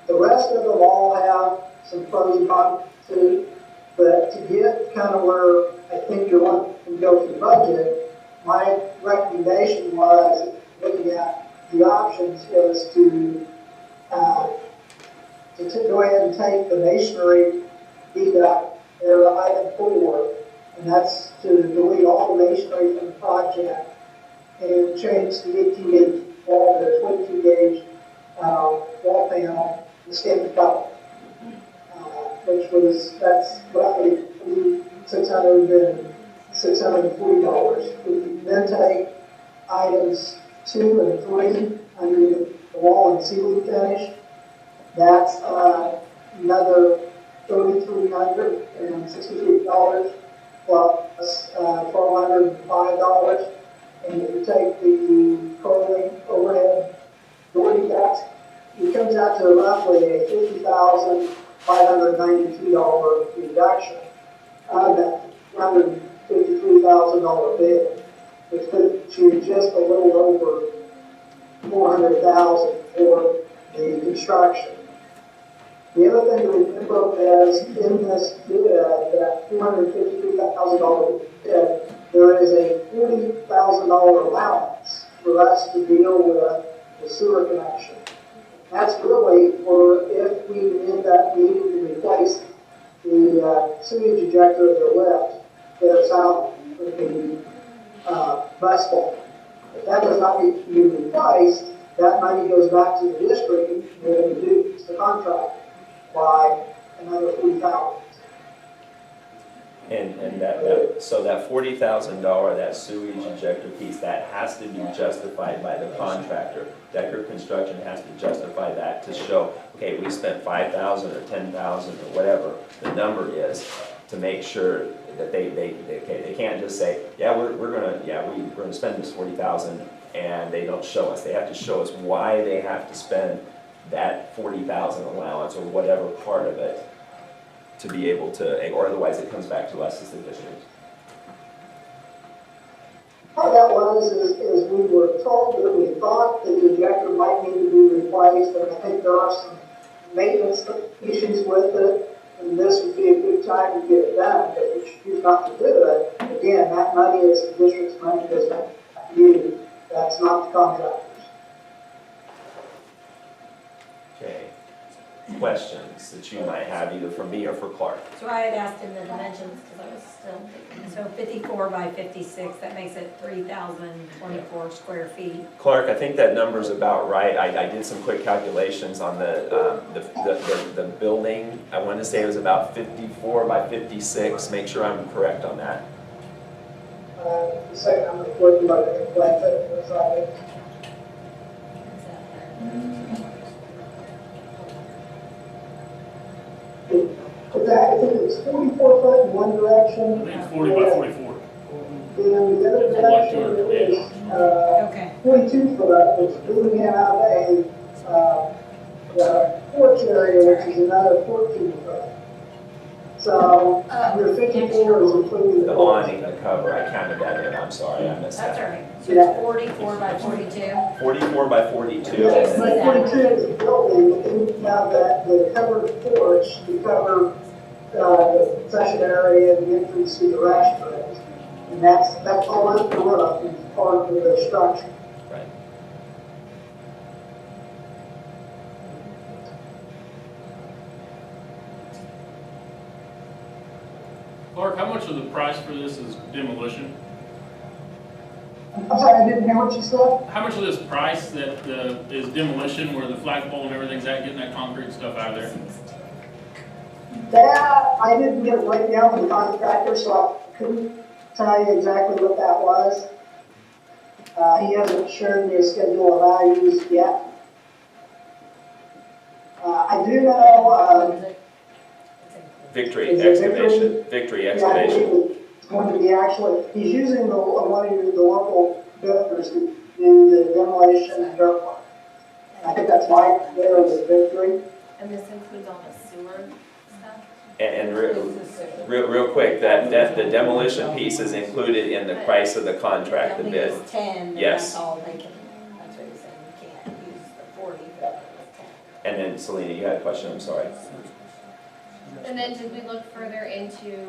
The rest of them all have some pros and cons too, but to get kind of where I think you're wanting to go for the budget, my recommendation was, looking at the options, was to go ahead and take the masonry deduct, there item 4, and that's to delete all the masonry from the project and change the 18 gauge wall to a 22 gauge wall panel and standard color, that's roughly $640. We can then take items 2 and 3 under the wall and ceiling finish. That's another $3,363 plus $1,205. And if you take the curling overhead door deduct, it comes out to roughly a $50,592 reduction. out of that $253,000 bid, which puts you just a little over $400,000 for the construction. The other thing to remember is in this bid, that $253,000 bid, there is a $40,000 allowance for us to deal with the sewer connection. That's really for if we end up needing to replace the sewage ejector of the lift that's out for the bus stop. If that does not need to be replaced, that money goes back to the district and will reduce the contract by another $40,000. And so that $40,000, that sewage ejector piece, that has to be justified by the contractor. Decker Construction has to justify that to show, okay, we spent $5,000 or $10,000 or whatever the number is, to make sure that they can't just say, yeah, we're gonna spend this $40,000, and they don't show us. They have to show us why they have to spend that $40,000 allowance or whatever part of it to be able to, or otherwise it comes back to us as the district. How that was is we were told that we thought that the ejector might need to be replaced, and I think there are some maintenance issues with it, and this would be a good time to get it done. But if you choose not to do it, again, that money is the district's money, does not you. That's not the contractors. Okay. Questions that you might have either for me or for Clark? So I had asked him the dimensions, because I was still thinking, so 54 by 56, that makes it 3,024 square feet. Clark, I think that number's about right. I did some quick calculations on the building. I wanted to say it was about 54 by 56. Make sure I'm correct on that. The second, I'm working on the plan that was on it. I think it's 44 foot in one direction. I think it's 40 by 44. And the other direction is Okay. 42 foot, which we have the porch area, which is another 14 foot. So your 54 is including The awning, the cover, I counted that in. I'm sorry, I missed That's all that. right. So it's 44 by 42. 44 by 42. Yeah, but 42 is the building, and you have the covered porch, you cover the concession area, the entrance to the restaurant. And that's all up the roof and part of the structure. Right. Clark, how much of the price for this is demolition? I'm sorry, I didn't hear what you said. How much of this price that is demolition, where the flagpole and everything's at, getting that concrete stuff out of there? That, I didn't get it right down from the contractor, so I couldn't tell you exactly what that was. He hasn't shared me a schedule of values yet. I do know, Victory Is it excavation. Victory yeah, I excavation. believe it's going to be actually, he's using one of the local builders to do the demolition and dirt work. I think that's Mike there with Victory. And this includes all the sewer stuff? And real quick, that the demolition piece is included in the price of the contract, the I bid. think it's 10, and Yes. that's all they can, that's what he said, you can't use the 40, but it's 10. And then Selena, you had a question, I'm sorry. And then did we look further into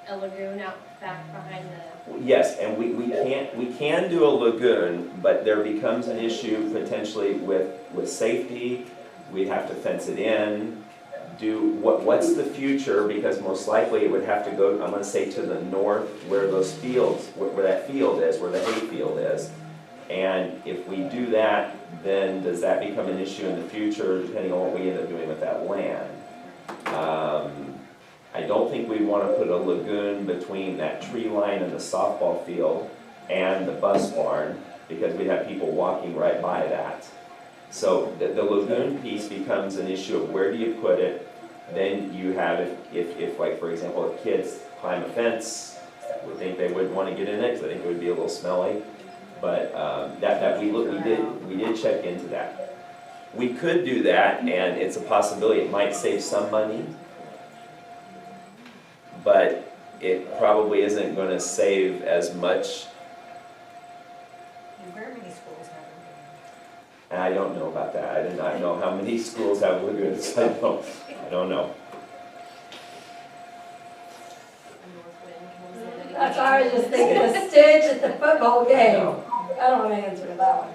a lagoon out back behind the? Yes, and we can do a lagoon, but there becomes an issue potentially with safety. We'd have to fence it in. What's the future, because most likely it would have to go, I'm gonna say, to the north where those fields, where that field is, where the hay field is. And if we do that, then does that become an issue in the future, depending on what we end up doing with that land? I don't think we'd want to put a lagoon between that tree line and the softball field and the bus barn, because we'd have people walking right by that. So the lagoon piece becomes an issue of where do you put it. Then you have, if like, for example, if kids climb a fence, we think they wouldn't want to get in it, because I think it would be a little smelly. But we did check into that. We could do that, and it's a possibility. It might save some money. but it probably isn't gonna save as much. Very many schools have them. And I don't know about that. I do not know how many schools have lagoons. I don't know. That's why I was just thinking of Stitch at the football game. I don't want to answer that one.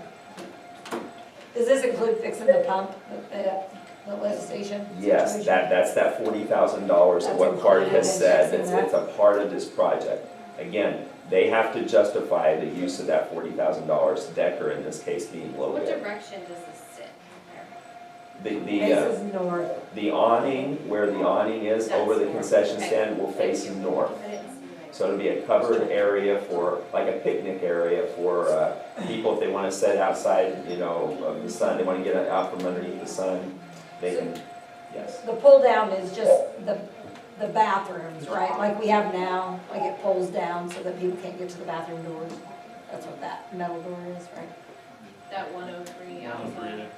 Does this include fixing the pump at the lift station? Yes, situation? that's that $40,000 of what Clark has said. That's It's a part of this project. Again, they have to justify the use of that $40,000, Decker in this case being low What bid. direction does this sit there? Faces north. The awning, where the awning is over the concession stand will face north. I didn't see that. So it'll be a covered area for, like a picnic area for people if they want to sit outside, you know, of the sun, they want to get out from underneath the sun, they can, yes. The pull down is just the bathrooms, right? Like we have now, like it pulls down so that people can't get to the bathroom doors. That's what that metal door is, right? That 103 outside.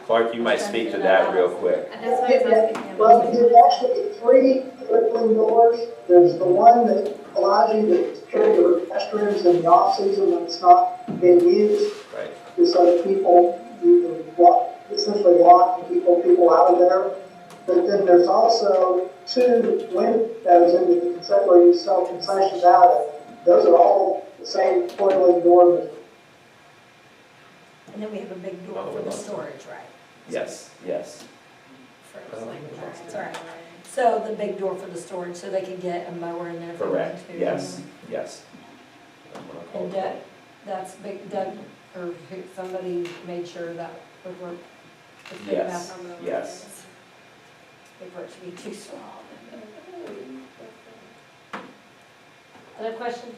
Clark, you might speak to that real quick. And that's what I was asking him. Well, there's actually 3 rippling doors. There's the one that allows you to secure your restrooms in the off-season when it's not being used. Right. Just so that people, you can essentially lock and keep people out of there. But then there's also 2 windows into the concession where you sell concessions out of. Those are all the same coiling doors. And then we have a big door for the storage, right? Yes, yes. It's all right. So the big door for the storage, so they can get a mower in there. if they want Correct, to. yes, yes. And Doug, that's big, Doug, or somebody made sure that would work. It's big Yes, enough. yes. Big for it to be too small. Other question?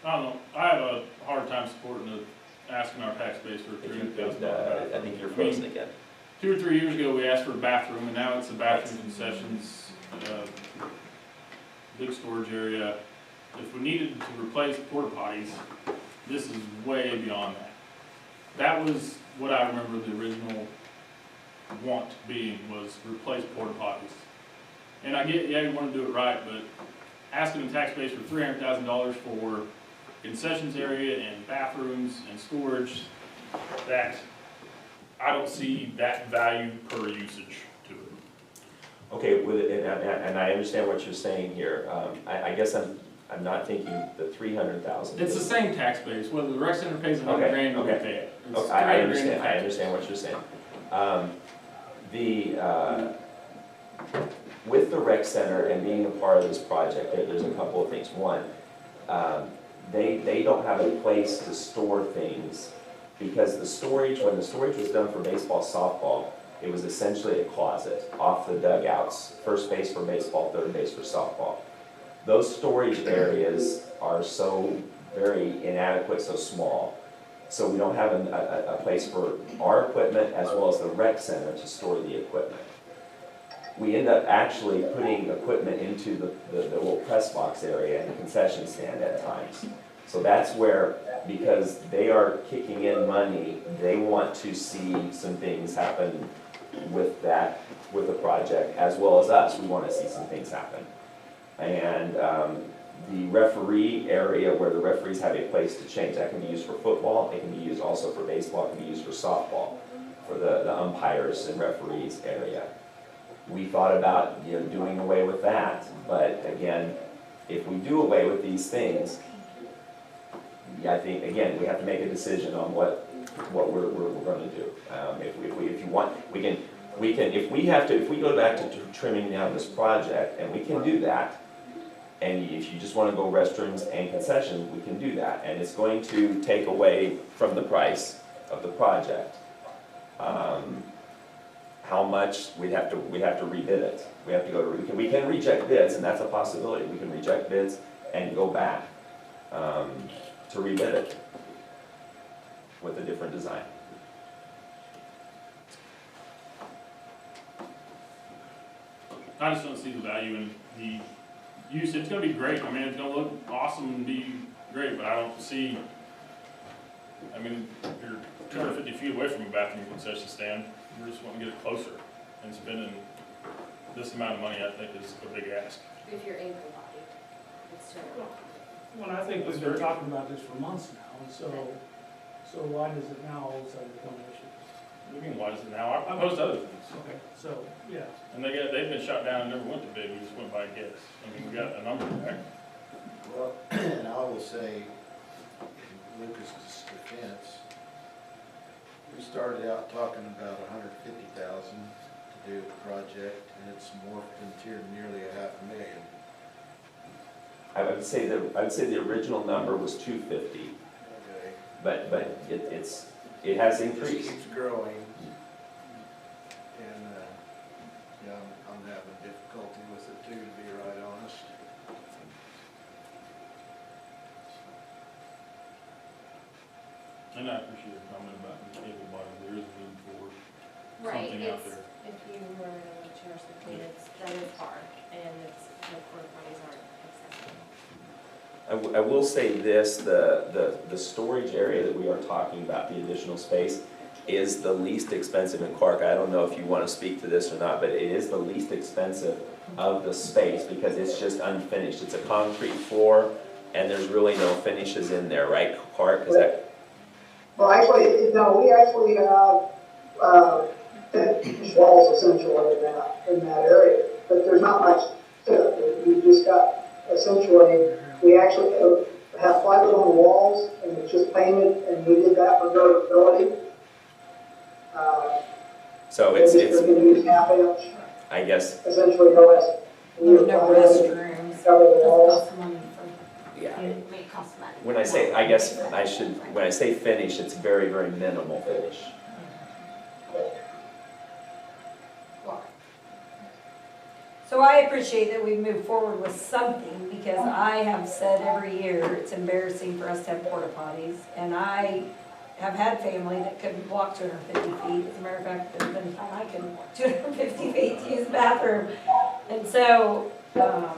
I don't know, I have a hard time supporting asking our tax base for If you $300,000. could, I think you're frozen again. 2 or 3 years ago, we asked for a bathroom, and now it's a bathroom concessions, big storage area. If we needed to replace porta potties, this is way beyond that. That was what I remember the original want being, was replace porta potties. And I get, yeah, you want to do it right, but asking the tax base for $300,000 for concessions area and bathrooms and storage, that I don't see that value per usage to it. Okay, and I understand what you're saying here. I guess I'm not thinking the 300,000. It's the same tax base, whether the rec center pays $100,000 or we pay it. It's Okay, I $300,000. understand what you're saying. With the rec center and being a part of this project, there's a couple of things. One, they don't have a place to store things because when the storage was done for baseball, softball, it was essentially a closet off the dugouts, first base for baseball, third base for softball. Those storage areas are so very inadequate, so small. So we don't have a place for our equipment as well as the rec center to store the equipment. We end up actually putting equipment into the little press box area and the concession stand at times. So that's where, because they are kicking in money, they want to see some things happen with the project, as well as us. We want to see some things happen. And the referee area where the referees have a place to change, that can be used for football, it can be used also for baseball, it can be used for softball, for the umpires and referees area. We thought about, doing away with that, but again, if we do away with these things, I think, again, we have to make a decision on what we're going to do. If you want, we can, if we go back to trimming down this project, and we can do that, and if you just want to go restrooms and concessions, we can do that, and it's going to take away from the price of the project. How much we have to rebid it. We have to go to we can reject bids, and that's a possibility. We can reject bids and go back to rebid it with a different design. I just don't see the value in the use. It's gonna be great. I mean, it's gonna look awesome and be great, but I don't see, you're 250 feet away from a bathroom concession stand. We're just wanting to get it closer and spending this amount of money, I think, is a big ask. If you're able-bodied, it's terrible. Well, I think we've been talking about this for months now, and so why does it now all of a sudden become an issue? We can watch it now, I post other things. Okay, so, yeah. And they've been shut down and never went to bid, we just went by guess. I mean, we got a number back. Well, and I will say, in Lucas's defense, we started out talking about $150,000 to do the project, and it's morphed into nearly $500,000. I would say the original number was 250, Okay. but it has It increased. just keeps growing, and, yeah, I'm having difficulty with it too, to be right honest. And I appreciate your comment about the cable body, there is a need for Right, something out it's, there. if you were in a wheelchair or something, that is hard, and it's, the porta potties aren't accessible. I will say this, the storage area that we are talking about, the additional space, is the least expensive in Clark. I don't know if you want to speak to this or not, but it is the least expensive of the space because it's just unfinished. It's a concrete floor and there's really no finishes in there, right, Clark? Is that? Well, actually, no, we actually have, finished walls essentially in that area, but there's not much to it. We just got, essentially, we actually have plywood on the walls, and it's just painted, and we did that for durability. So We're gonna use half inch, I guess, essentially OS. There's no restrooms. Cover the Doesn't walls. cost money for, yeah. I mean, it costs money. When I say, I guess I should, when I say finish, it's very, very minimal finish. So I appreciate that we move forward with something, because I have said every year, it's embarrassing for us to have porta potties, and I have had family that couldn't walk 250 feet. As a matter of fact, there's been a time I couldn't walk 250 feet to use the bathroom. And so, Well,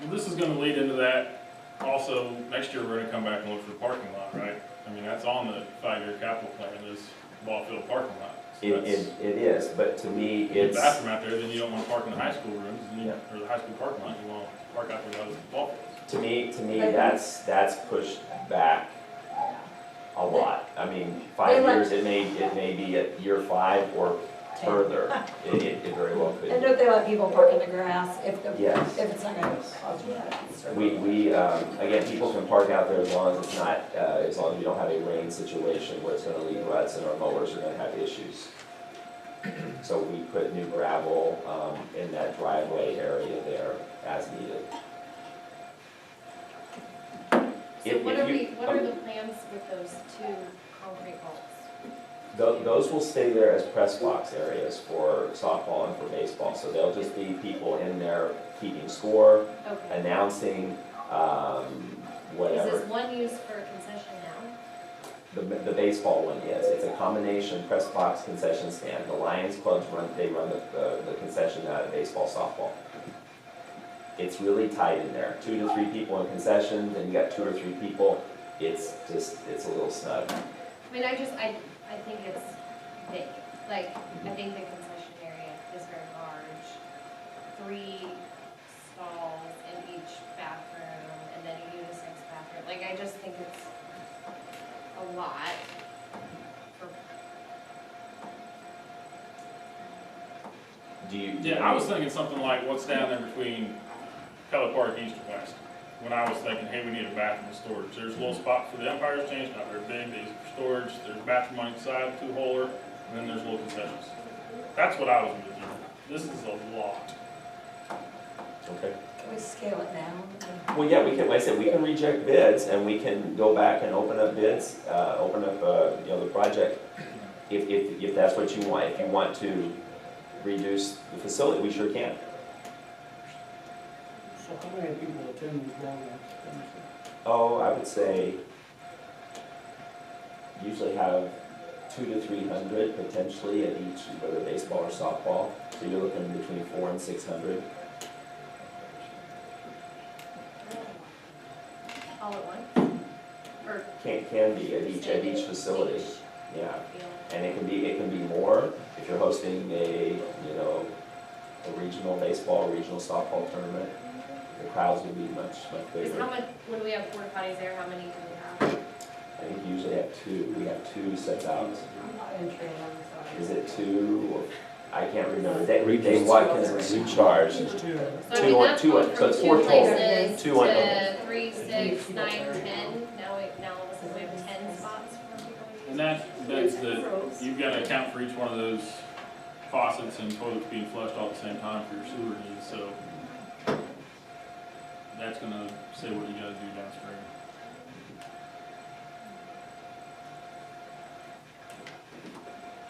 this is gonna lead into that. Also, next year, we're gonna come back and look for the parking lot, right? I mean, that's on the 5-year capital plan, is ball field parking lot. So It that's- is, but to me, Put the it's, bathroom out there, then you don't wanna park in the high school rooms, and or the high school parking lot, you wanna park out there by the ball fields. to me, that's pushed back a lot. I mean, 5 years, it may be at year 5 or further. It very well and could. don't they let people park in the grass if Yes. it's not gonna cause you that? We, again, people can park out there as long as it's not, as long as you don't have a rain situation where it's gonna leave ruts and our mowers are gonna have issues. So we put new gravel, in that driveway area there as needed. So If- what if are you- what are the plans with those two concrete vaults? Those will stay there as press box areas for softball and for baseball, so they'll just be people in there keeping score, Okay. announcing, Is whatever. this one used for a concession now? The baseball one, yes, it's a combination press box concession stand. The Lions clubs run the concession out of baseball, softball. It's really tight in there, 2 to 3 people in concession, then you got 2 or 3 people, it's a little snug. I mean, I think it's big. Like, I think the concession area is very large. 3 stalls in each bathroom, and then a unisex bathroom. Like, I just think it's a lot for, Do you? Yeah, I was thinking something like what's down there between Keller Park East and West. When I was thinking, hey, we need a bathroom and storage. There's a little spot for the umpires change, not very big, they use it for storage. There's a bathroom on each side, 2-holer, and then there's little concessions. That's what I was envisioning. This is a lot. Okay. Can we scale it down? Well, yeah, we can, like I said, we can reject bids and we can go back and open up bids, the project, if that's what you want. If you want to reduce the facility, we sure can. So how many people attend these ball games? Oh, I would say usually have 200 to 300 potentially at each, whether baseball or softball. So you're looking between 400 and 600. all at once? Or Can be at each facility. Yeah. field? And it can be more if you're hosting a, a regional baseball, regional softball tournament. The crowds will be much, much Is bigger. how much, when we have porta potties there, how many do we have? I think you usually have two, we have two sets out. I'm not entering them, so. Is it two, or, I can't remember, Dave Watkins is in charge. So I Two mean, on- that's two on- going so from it's two four total. places Two on- to 3, 6, 9, 10. Now all of a sudden we have 10 spots for people to use. And that's you've got to account for each one of those faucets and toilets being flushed all at the same time for your sewer needs, so that's gonna say what you gotta do downstream.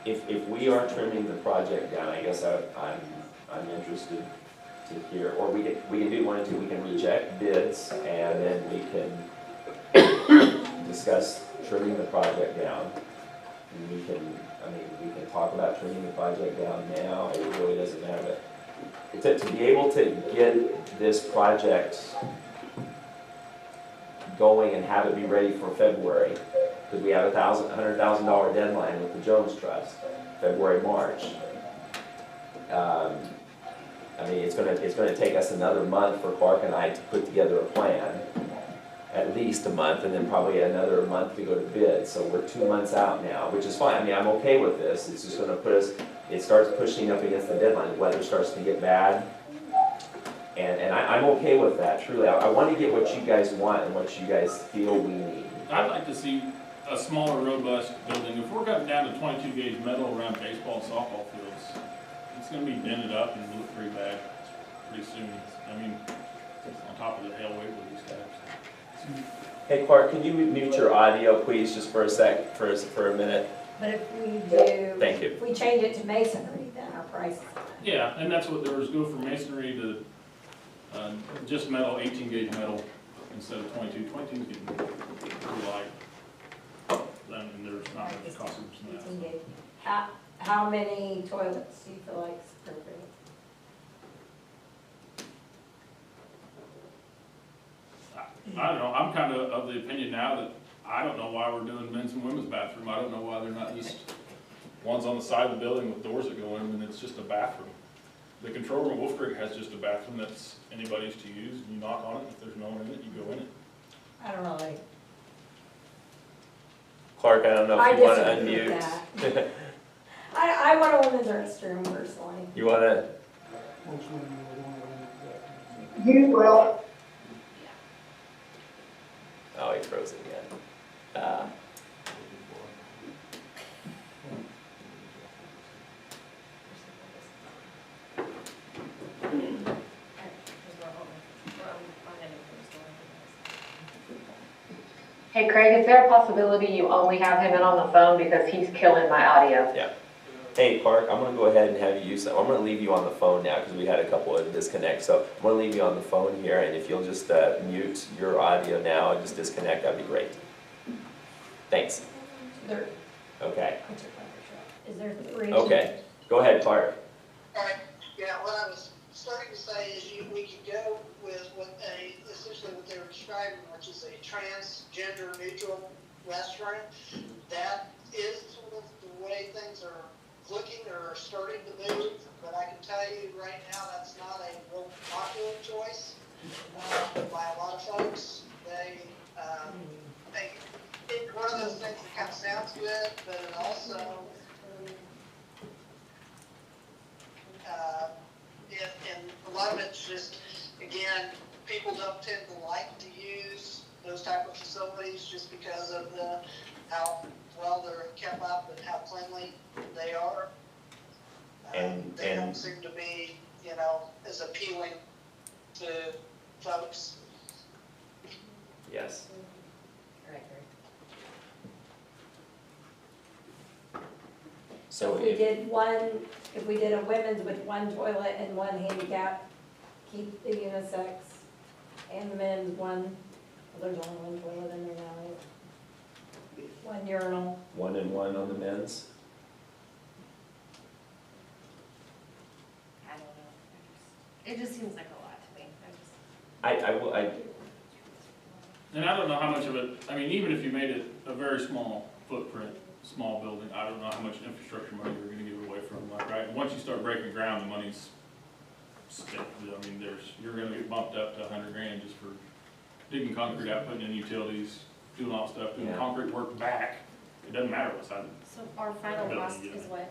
If we are trimming the project down, I guess I'm interested to hear, or we can do one or two, we can reject bids, and then we can discuss trimming the project down. And we can talk about trimming the project down now, it really doesn't matter, but to be able to get this project going and have it be ready for February, because we have $100,000 deadline with the Jones Trust, February, March. I mean, it's gonna take us another month for Clark and I to put together a plan, at least a month, and then probably another month to go to bid. So we're 2 months out now, which is fine. I mean, I'm okay with this. It's just gonna put us, it starts pushing up against the deadline. The weather starts to get bad. And I'm okay with that, truly. I want to get what you guys want and what you guys feel we need. I'd like to see a smaller, robust building. If we're cutting down to 22 gauge metal around baseball and softball fields, it's gonna be dented up and look pretty bad pretty soon. I mean, on top of the hell weight with these guys. Hey Clark, can you mute your audio, please, just for a sec, for a minute? But if we do. Thank you. If we change it to masonry, then our price. Yeah, and that's what there was, go from masonry to just metal, 18 gauge metal instead of 22. 22 is getting too light. And there's not much cost in that. How many toilets do you feel like is appropriate? I don't know, I'm kind of the opinion now that I don't know why we're doing men's and women's bathroom. I don't know why they're not just ones on the side of the building with doors that go in and it's just a bathroom. The control room at Wolf Creek has just a bathroom that's anybody's to use. You knock on it, if there's no one in it, you go in it. I don't know, like. Clark, I don't know if you want to disagree with unmute. that. I want a women's restroom personally. You want to? Most women would want to use that. You, well, Oh, he froze it again. Hey Craig, is there a possibility you only have him in on the phone because he's killing my audio? Yeah. Hey, Clark, I'm gonna go ahead and have you use that. I'm gonna leave you on the phone now because we had a couple of disconnects. So I'm gonna leave you on the phone here, and if you'll just mute your audio now and just disconnect, that'd be great. Thanks. There, Okay. is there 3? Okay. Go ahead, Clark. all right, yeah, what I was starting to say is we could go with essentially what they were describing, which is a transgender neutral restaurant. That is sort of the way things are looking or starting to move, but I can tell you right now, that's not a real popular choice by a lot of folks. They it's one of those things that kind of sounds good, but it also, and a lot of it's just, again, people don't tend to like to use those type of facilities just because of how well they're kept up and how cleanly they are. They don't seem to be, as appealing to folks. Yes. So if we did a women's with one toilet and one handicap, keep the unisex, and the men's one, well, there's only one toilet in there now, one urinal. 1 and 1 on the men's. I don't know. It just seems like a lot to me. And I don't know how much of it, I mean, even if you made it a very small footprint, small building, I don't know how much infrastructure money you're gonna give away from, like, right? Once you start breaking ground, the money's stick. I mean, you're gonna get bumped up to $100,000 just for digging concrete out, putting in utilities, doing all that stuff, doing Yeah. concrete work back. It doesn't matter what side. So our final Ability, cost yeah. is what?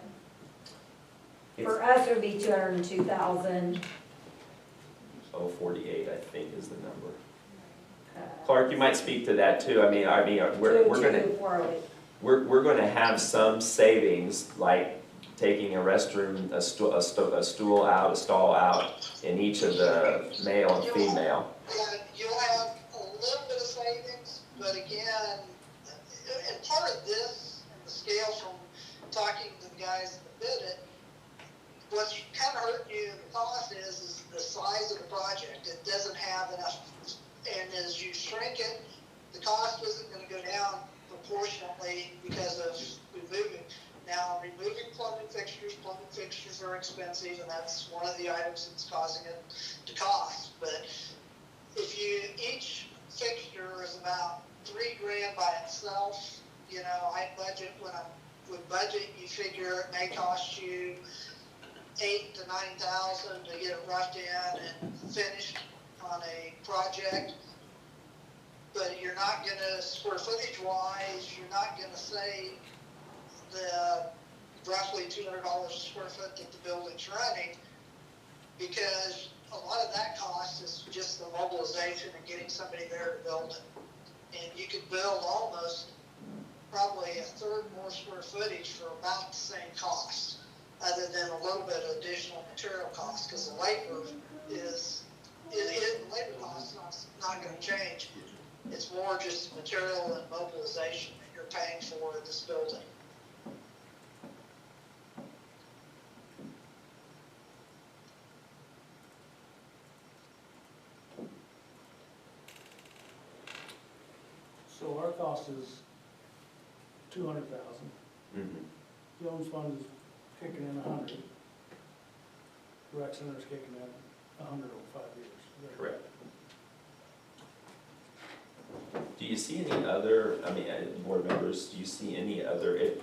For us, it would be 202,000. 048, I think, is the number. Clark, you might speak to that too. I mean, we're gonna, 202,408. we're gonna have some savings, like taking a restroom, a stool out, a stall out in each of the male and female. And you'll have a little bit of savings, but again, and part of this, and the scale from talking to the guys that bid it, what's kind of hurting you in the cost is the size of the project. It doesn't have enough, and as you shrink it, the cost isn't gonna go down proportionately because of removing. Now, removing plumbing fixtures are expensive, and that's one of the items that's causing it to cost. But if each fixture is about $3,000 by itself, I budget, when I would budget, you figure it may cost you 8,000 to 9,000 to get it roughed in and finished on a project. But you're not gonna, square footage wise, you're not gonna save the roughly $200 a square foot that the building's running, because a lot of that cost is just the mobilization and getting somebody there to build it. And you could build almost probably a third more square footage for about the same cost, other than a little bit of additional material cost, because the labor labor cost is not going to change. It's more just material and mobilization that you're paying for in this building. So our cost is 200,000. Mhm. Jones Fund is kicking in 100. Rec Center's kicking in 100 over 5 years. Correct. Do you see any other, board members, do you see any other,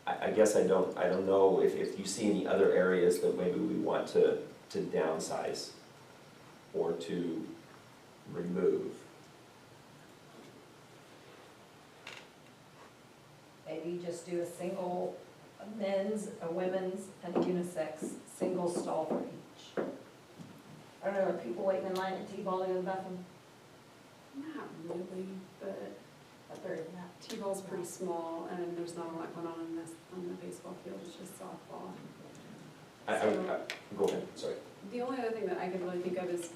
I guess I don't know if you see any other areas that maybe we want to downsize or to remove. Maybe just do a men's, a women's, and a unisex, single stall for each. I don't know, are people waiting in line at T-ball to go to the bathroom? Not really, but But there is not. T-ball's pretty small and there's not a lot going on on the baseball field, it's just softball. Go ahead, sorry. The only other thing that I could really think of is,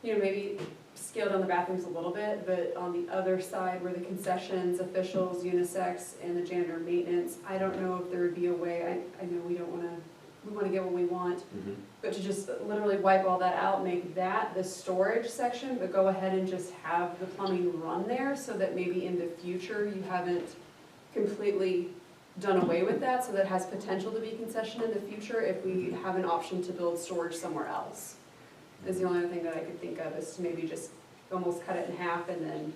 maybe scale down the bathrooms a little bit, but on the other side where the concessions, officials, unisex, and the janitor maintenance, I don't know if there would be a way, I know we wanna get what we want, Mhm. but to just literally wipe all that out, make that the storage section, but go ahead and just have the plumbing run there, so that maybe in the future you haven't completely done away with that, so that has potential to be concession in the future if we have an option to build storage somewhere else. Is the only other thing that I could think of, is to maybe just almost cut it in half and then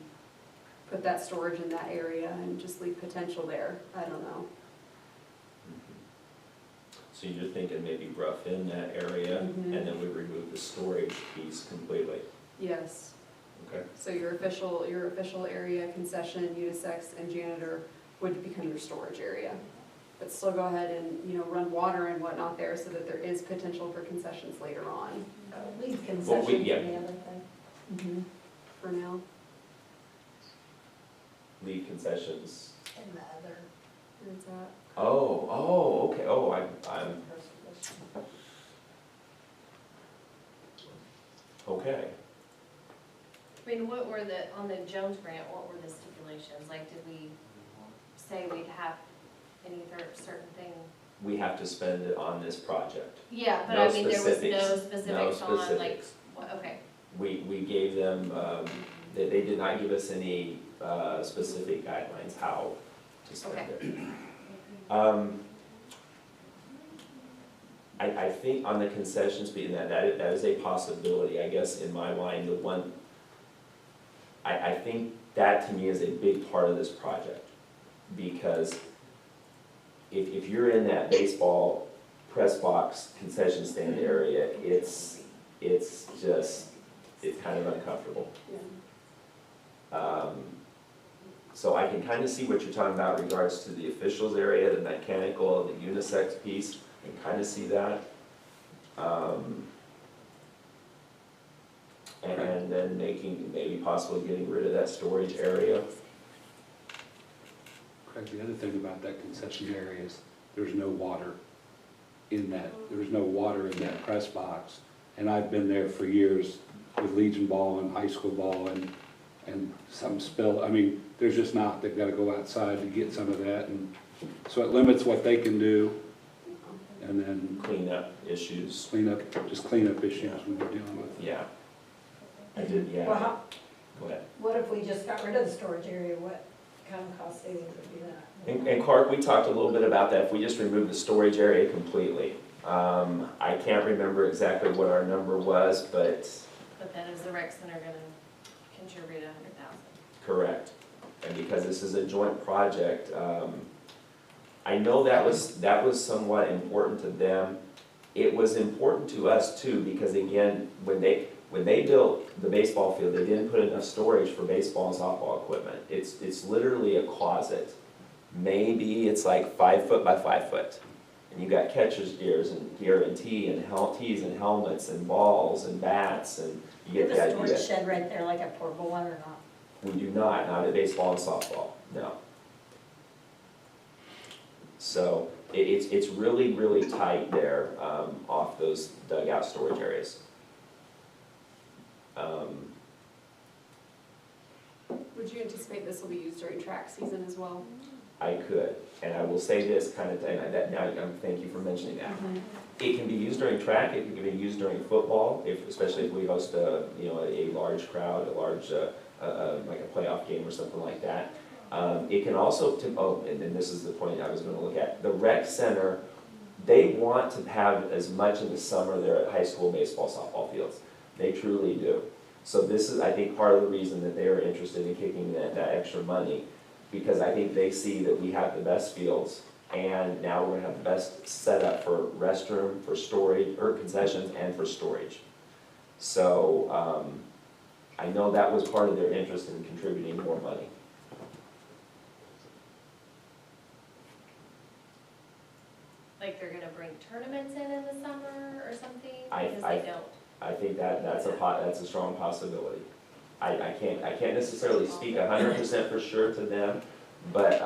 put that storage in that area and just leave potential there, I don't know. So you're thinking maybe rough in that area, Mhm. and then we remove the storage piece completely, Yes, okay? so your official area, concession, unisex, and janitor would become your storage area. But still go ahead and, run water and whatnot there so that there is potential for concessions later on. Leave concessions in yeah. the other thing. For now. Leave concessions. And the other. Where's that? Okay, I'm, okay. I mean, what were on the Jones grant, what were the stipulations? Like, did we say we'd have any certain thing? We have to spend it on this project. Yeah, but No I mean, there was no specifics. No specifics on, like, specifics. okay. We gave them, they did not give us any specific guidelines how to spend it. I think on the concessions, being that is a possibility, I guess, in my mind, I think that to me is a big part of this project. Because if you're in that baseball press box concession stand area, it's kind of uncomfortable. So I can kind of see what you're talking about in regards to the officials area, the mechanical, the unisex piece, I can kind of see that. And then maybe possibly getting rid of that storage area. Craig, the other thing about that concession area is there's no water in that, there's no water in that press box. And I've been there for years with Legion ball and high school ball and some spill, I mean, there's just not, they've gotta go outside to get some of that, and so it limits what they can do. And then Clean up issues. clean up issues when we're dealing with. Yeah. I did, yeah. Well, how, Go ahead. what if we just got rid of the storage area, what kind of cost savings would be that? And Clark, we talked a little bit about that, if we just remove the storage area completely. I can't remember exactly what our number was, but But then is the rec center gonna contribute 100,000? correct. And because this is a joint project, I know that was somewhat important to them. It was important to us too, because again, when they built the baseball field, they didn't put enough storage for baseball and softball equipment. It's literally a closet. Maybe it's like 5 foot by 5 foot. And you got catcher's gear and tees and helmets and balls and bats, and you You get have the a idea. storage shed right there, like a portable one or not? We do not at baseball and softball, no. So it's really, really tight there off those dugout storage areas. Would you anticipate this will be used during track season as well? I could, and I will say this kind of thing, thank you for mentioning that. It can be used during track, it can be used during football, especially if we host a large crowd, like a playoff game or something like that. It can also, and this is the point I was gonna look at, the rec center, they want to have as much in the summer there at high school baseball, softball fields. They truly do. So this is, I think, part of the reason that they are interested in kicking that extra money, because I think they see that we have the best fields, and now we're gonna have the best setup for restroom, for storage, or concessions, and for storage. So, I know that was part of their interest in contributing more money. Like they're gonna bring tournaments in the summer or something? I- Because I- they don't. I think that's a strong possibility. I can't necessarily speak 100% for sure to them, but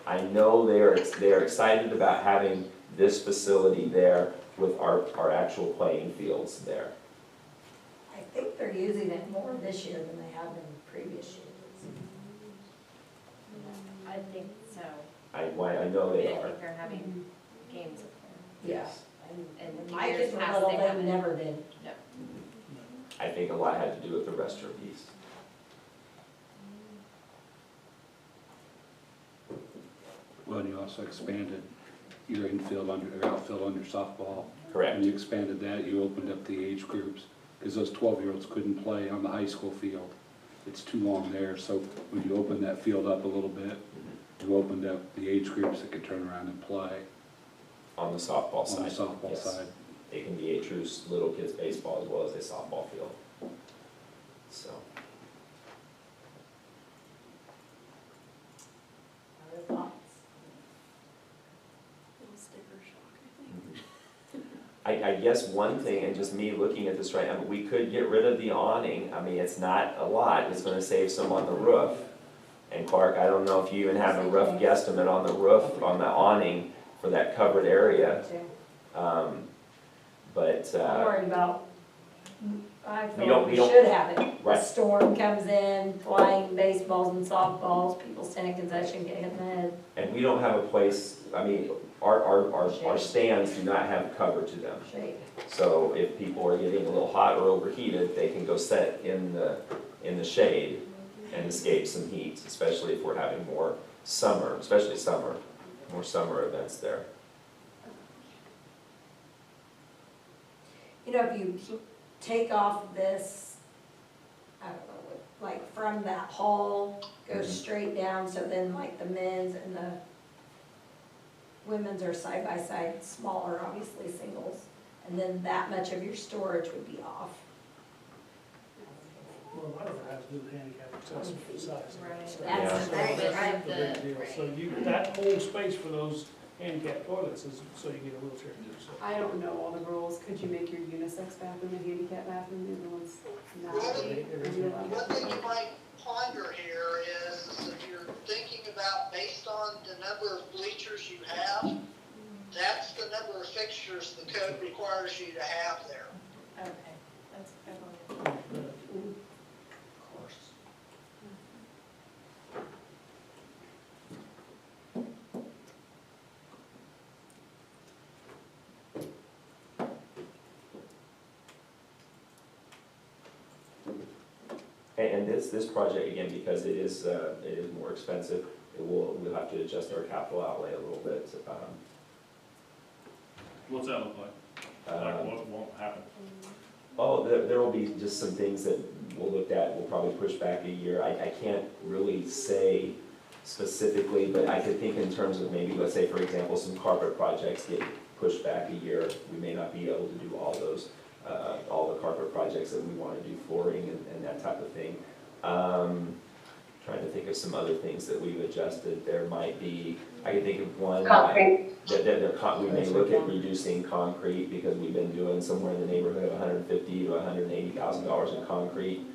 I know they are excited about having this facility there with our actual playing fields there. I think they're using it more this year than they have in previous years. I think so. I know they I are. think they're having games up there. Yes. And When the my years kids were past, little, they they haven't. never did. I think a lot had to do with the restroom piece. Well, and you also expanded your outfield under softball. Correct. When you expanded that, you opened up the age groups, because those 12-year-olds couldn't play on the high school field. It's too long there, so when you opened that field up a little bit, you opened up the age groups that could turn around and play On the softball on side. the softball yes. side. It can be a true little kids baseball as well as a softball field. So. Other thoughts? Little sticker shock, I think. I guess one thing, and just me looking at this right, we could get rid of the awning. I mean, it's not a lot, it's gonna save some on the roof. And Clark, I don't know if you even have a rough guesstimate on the roof, on the awning for that covered area. But, I'm worried about, I We feel don't- we we don't- should have it. A Right. storm comes in, flying baseballs and softballs, people standing in concession get hit in the head. and we don't have a place, I mean, our stands do not have cover to them. Shade. So if people are getting a little hot or overheated, they can go sit in the shade and escape some heat, especially if we're having more summer events there. You know, if you take off this, I don't know, like from that hall, go straight down, so then like the men's and the women's are side by side, smaller, obviously singles, and then that much of your storage would be off. Well, a lot of it has to do with handicap accessible size. Right. So That's that's the thing, the right? big deal. So you, that whole space for those handicap toilets is so you get a wheelchair use. So I don't know all the rules. Could you make your unisex bathroom a handicap bathroom, the other one's not? One thing you might ponder here is if you're thinking about based on the number of bleachers you have, that's the number of fixtures the code requires you to have there. Okay, that's a good one. Of course. And this project, again, because it is more expensive, we'll have to adjust our capital outlay a little bit. What's that look like? Like what won't happen? Oh, there will be just some things that we'll look at, we'll probably push back a year. I can't really say specifically, but I could think in terms of maybe, let's say, for example, some carpet projects get pushed back a year. We may not be able to do all those, all the carpet projects that we want to do, flooring and that type of thing. Trying to think of some other things that we've adjusted. There might be, I can think of one. Concrete. We may look at reducing concrete because we've been doing somewhere in the neighborhood of $150,000 to $180,000 in concrete.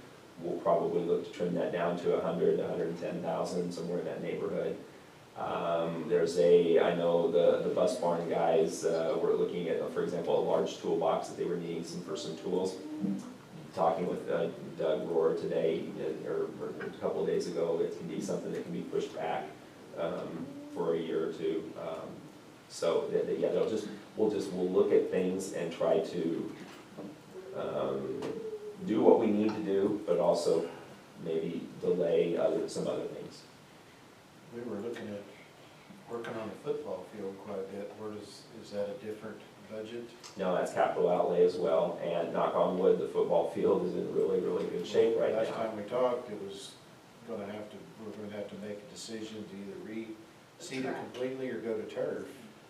We'll probably look to trim that down to $100,000 to $110,000, somewhere in that neighborhood. I know the bus barn guys were looking at, for example, a large toolbox that they were needing for some tools. Talking with Doug Rohr today, or a couple of days ago, it can be something that can be pushed back for a year or two. So yeah, we'll look at things and try to do what we need to do, but also maybe delay some other things. We were looking at working on the football field quite a bit. Is that a different budget? No, that's capital outlay as well, and knock on wood, the football field is in really, really good shape right now. Last time we talked, we're gonna have to make a decision to either reseed it completely or go to turf.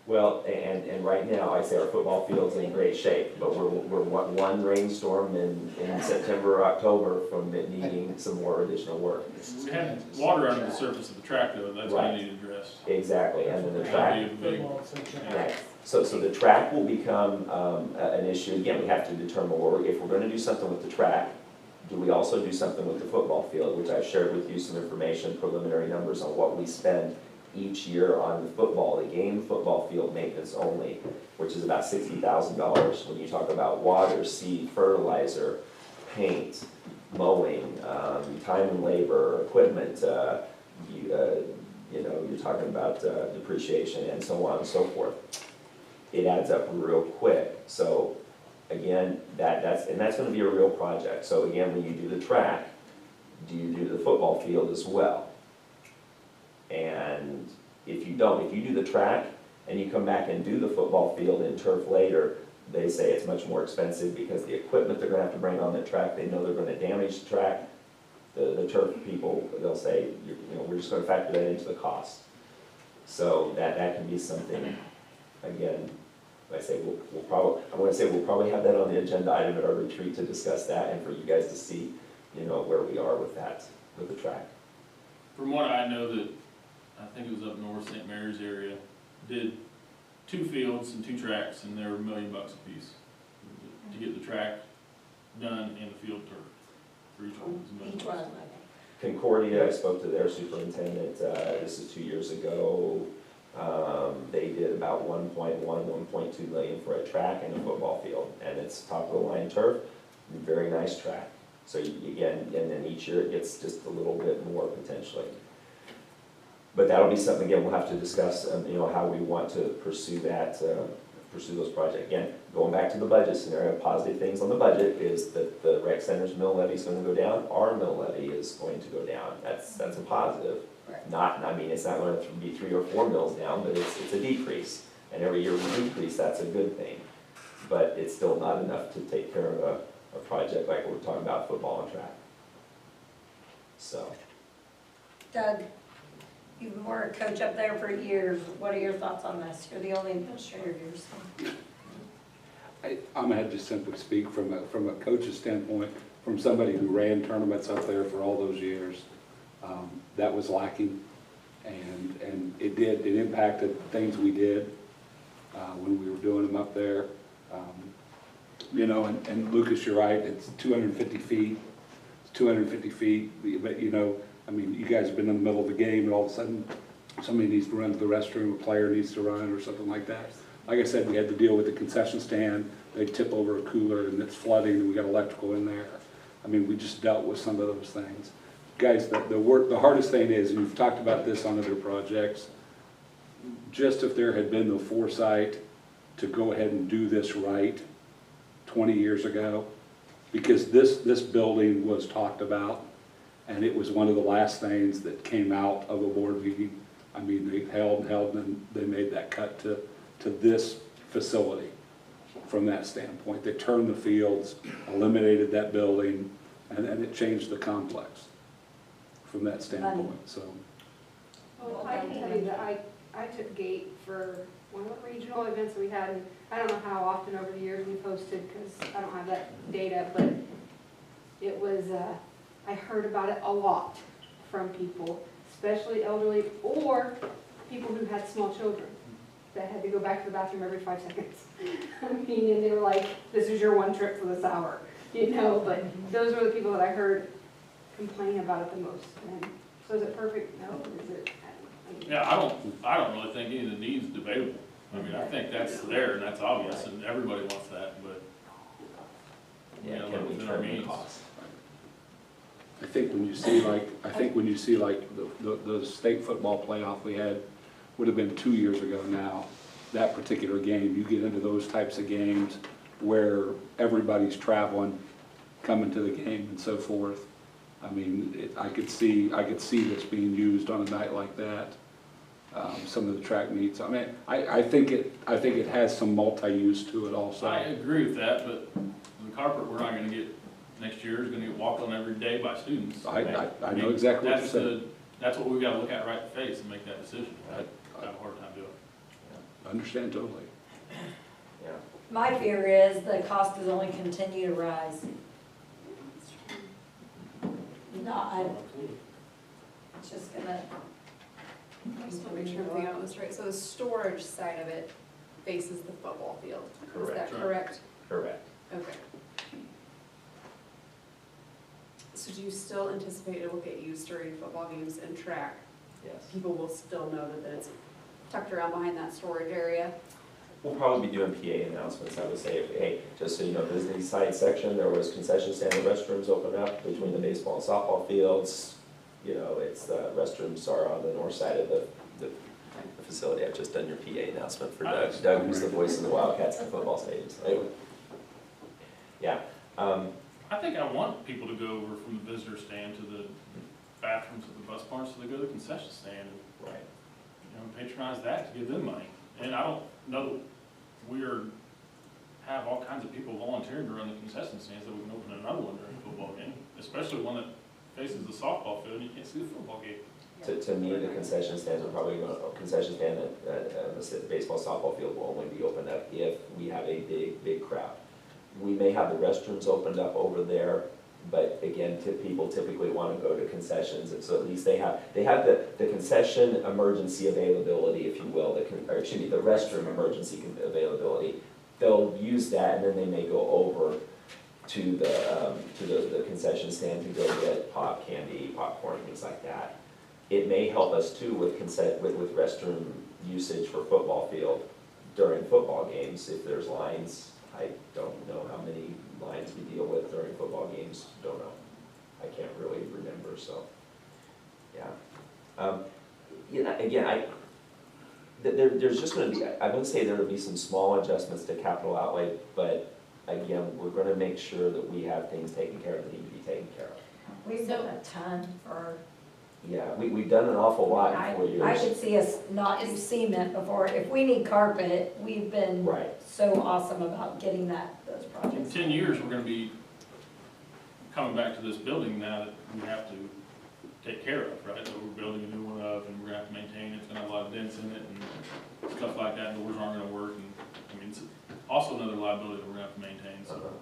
Well, and right now, I say our football field's in great shape, but we're one rainstorm in September or October from it needing some more additional work. We had water under the surface of the track though, that's what Right. I need addressed. Exactly, and then the track. That'd be a big- Right. So the track will become an issue. Again, we have to determine if we're gonna do something with the track, do we also do something with the football field, which I've shared with you some information, preliminary numbers on what we spend each year on the game football field maintenance only, which is about $60,000. When you talk about water, seed, fertilizer, paint, mowing, time and labor, equipment, you're talking about depreciation and so on and so forth. It adds up real quick. So again, that's gonna be a real project. So again, when you do the track, do you do the football field as well? And if you don't, if you do the track and you come back and do the football field and turf later, they say it's much more expensive because the equipment they're gonna have to bring on the track, they know they're gonna damage the track. The turf people, they'll say, we're just gonna factor that into the cost. So that can be something, again, I say we'll probably have that on the agenda item at our retreat to discuss that and for you guys to see, where we are with that, with the track. From what I know that, I think it was up north, St. Mary's area, did 2 fields and 2 tracks, and they were $1 million a piece to get the track done and the field turf. For each one, it was $1 million. Each one, okay. Concordia, I spoke to their superintendent, this is 2 years ago. They did about 1.2 million for a track and a football field, and it's top of the line turf, very nice track. So again, and then each year it gets just a little bit more potentially. But that'll be something, again, we'll have to discuss, how we want to pursue that, pursue those projects. Again, going back to the budget scenario, positive things on the budget is that the rec center's mill levy is going to go down, our mill levy is going to go down. That's a positive. Right. It's not going to be 3 or 4 mills down, but it's a decrease. And every year we decrease, that's a good thing. But it's still not enough to take care of a project like we're talking about football and track. So. Doug, You were a coach up there for years. What are your thoughts on this? You're the only administrator here, so. I'm gonna just simply speak from a coach's standpoint, from somebody who ran tournaments up there for all those years. That was lacking, and it impacted things we did when we were doing them up there. You know, and Lucas, you're right, it's 250 feet, it's 250 feet, but you know, I mean, you guys have been in the middle of the game and all of a sudden somebody needs to run to the restroom, a player needs to run or something like that. Like I said, we had to deal with the concession stand, they tip over a cooler and it's flooding and we got electrical in there. I mean, we just dealt with some of those things. Guys, the hardest thing is, and you've talked about this on other projects, just if there had been the foresight to go ahead and do this right 20 years ago, because this building was talked about, and it was one of the last things that came out of a board meeting. I mean, they held, and they made that cut to this facility from that standpoint. They turned the fields, eliminated that building, and it changed the complex from that standpoint, so. Well, I can tell you that I took gate for one of the regional events we had, and I don't know how often over the years we posted, because I don't have that data, but it was, I heard about it a lot from people, especially elderly, or people who had small children that had to go back to the bathroom every 5 seconds. I mean, and they were like, this is your one trip for this hour, you know, but those were the people that I heard complain about it the most. And so is it perfect? No, is it? Yeah, I don't really think any of the needs debatable. I mean, I think that's there and that's obvious and everybody wants that, but. Yeah, you know, can we within our turn the means. cost? I think when you see like, the state football playoff we had, would have been 2 years ago now, that particular game, you get into those types of games where everybody's traveling, coming to the game and so forth. I mean, I could see this being used on a night like that. Some of the track meets. I mean, I think it has some multi-use to it also. I agree with that, but the carpet we're not gonna get next year is gonna get walked on every day by students. I know exactly what you're saying. That's what we've gotta look at right in the face and make that decision. I have a hard time doing it. I understand totally. Yeah. My fear is the cost is only continue to rise. It's just gonna. I just want to make sure everything else is right. So the storage side of it faces the football field. Is that correct? Correct. Okay. So do you still anticipate it will get used during football games and track? Yes. People will still know that it's tucked around behind that storage area? We'll probably be doing PA announcements, I would say, hey, just so you know, there's the side section, there was concession stand and restrooms open up between the baseball and softball fields. You know, it's, the restrooms are on the north side of the facility. I've just done your PA announcement for Doug. Doug, who's the voice of the Wildcats in the football stadium. So anyway. Yeah. I think I want people to go over from the visitor stand to the bathrooms of the bus barn, so they go to the concession stand and, Right. you know, patronize that to give them money. And I don't know, have all kinds of people volunteering to run the concession stands, that we can open another one during a football game, especially one that faces the softball field and you can't see the football game. To me, the concession stands are probably going to, concession stand at the baseball softball field will only be opened up if we have a big crowd. We may have the restrooms opened up over there, but again, people typically want to go to concessions, and so at least they have the concession emergency availability, if you will, the restroom emergency availability. They'll use that, and then they may go over to the concession stand to go get pop, candy, popcorn, things like that. It may help us too with restroom usage for football field during football games if there's lines. I don't know how many lines we deal with during football games, don't know. I can't really remember, so, yeah. You know, again, there's just gonna be, I would say there would be some small adjustments to capital outlay, but again, we're gonna make sure that we have things taken care of that need to be taken care of. We've done a ton for. Yeah, we've done an awful lot in 4 years. I could see us not use cement before. If we need carpet, we've been Right. so awesome about getting those In projects. 10 years, we're gonna be coming back to this building now that we have to take care of, right? That we're building a new one of, and we're gonna have to maintain it, it's gonna have a lot of dents in it and stuff like that, doors aren't gonna work, and, I mean, it's also another liability that we're gonna have to maintain, so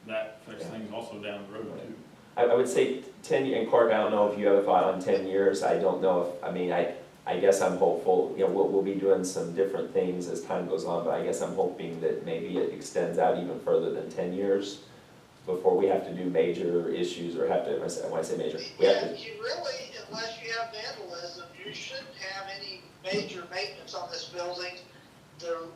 that affects things also down the road too. I would say 10, and Clark, I don't know if you have a thought on 10 years, I don't know if, I mean, I guess I'm hopeful, you know, we'll be doing some different things as time goes on, but I guess I'm hoping that maybe it extends out even further than 10 years before we have to do major issues, or have to, when I say major, we have to. You really, unless you have vandalism, you shouldn't have any major maintenance on this building. The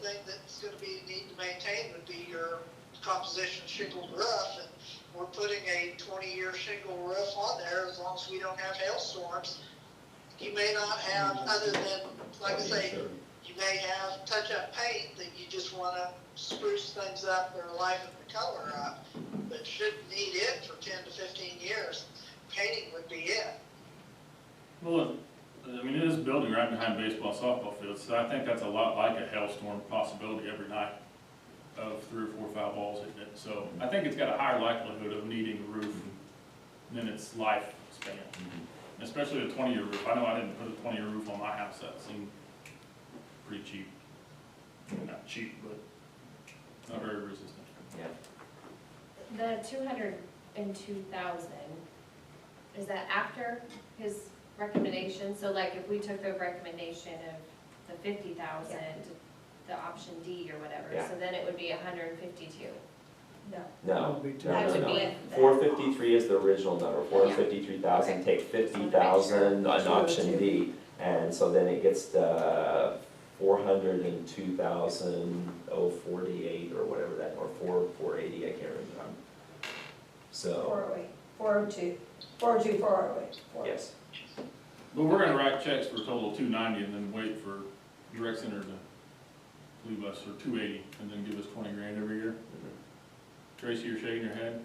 thing that's gonna need to maintain would be your composition shingled roof, and we're putting a 20-year shingle roof on there as long as we don't have hailstorms. You may not have, other than, like I say, you may have touch-up paint that you just wanna spruce things up or liven the color up, but shouldn't need it for 10 to 15 years. Painting would be it. Well, I mean, it is a building right behind baseball, softball fields, so I think that's a lot like a hailstorm possibility every night of 3 or 4 foul balls hitting it. So I think it's got a higher likelihood of needing a roof than its lifespan, especially a 20-year roof. I know I didn't put a 20-year roof on my house. That seemed pretty cheap. Not cheap, but not very resistant. Yeah. The 202,000, is that after his recommendation? So like if we took the recommendation of the 50,000, the option D or whatever, Yeah. so then it would be 152. No. No, That would be That would no. be. 453 is the original number, 453,000, take 50,000 on option D, and so then it gets to 402,048 or whatever that, or 480, I can't remember. So, 408, 402, 408. yes. But we're gonna write checks for a total of 290 and then wait for the rec center to leave us, or 280, and then give us 20 grand every year. Tracy, you're shaking your head?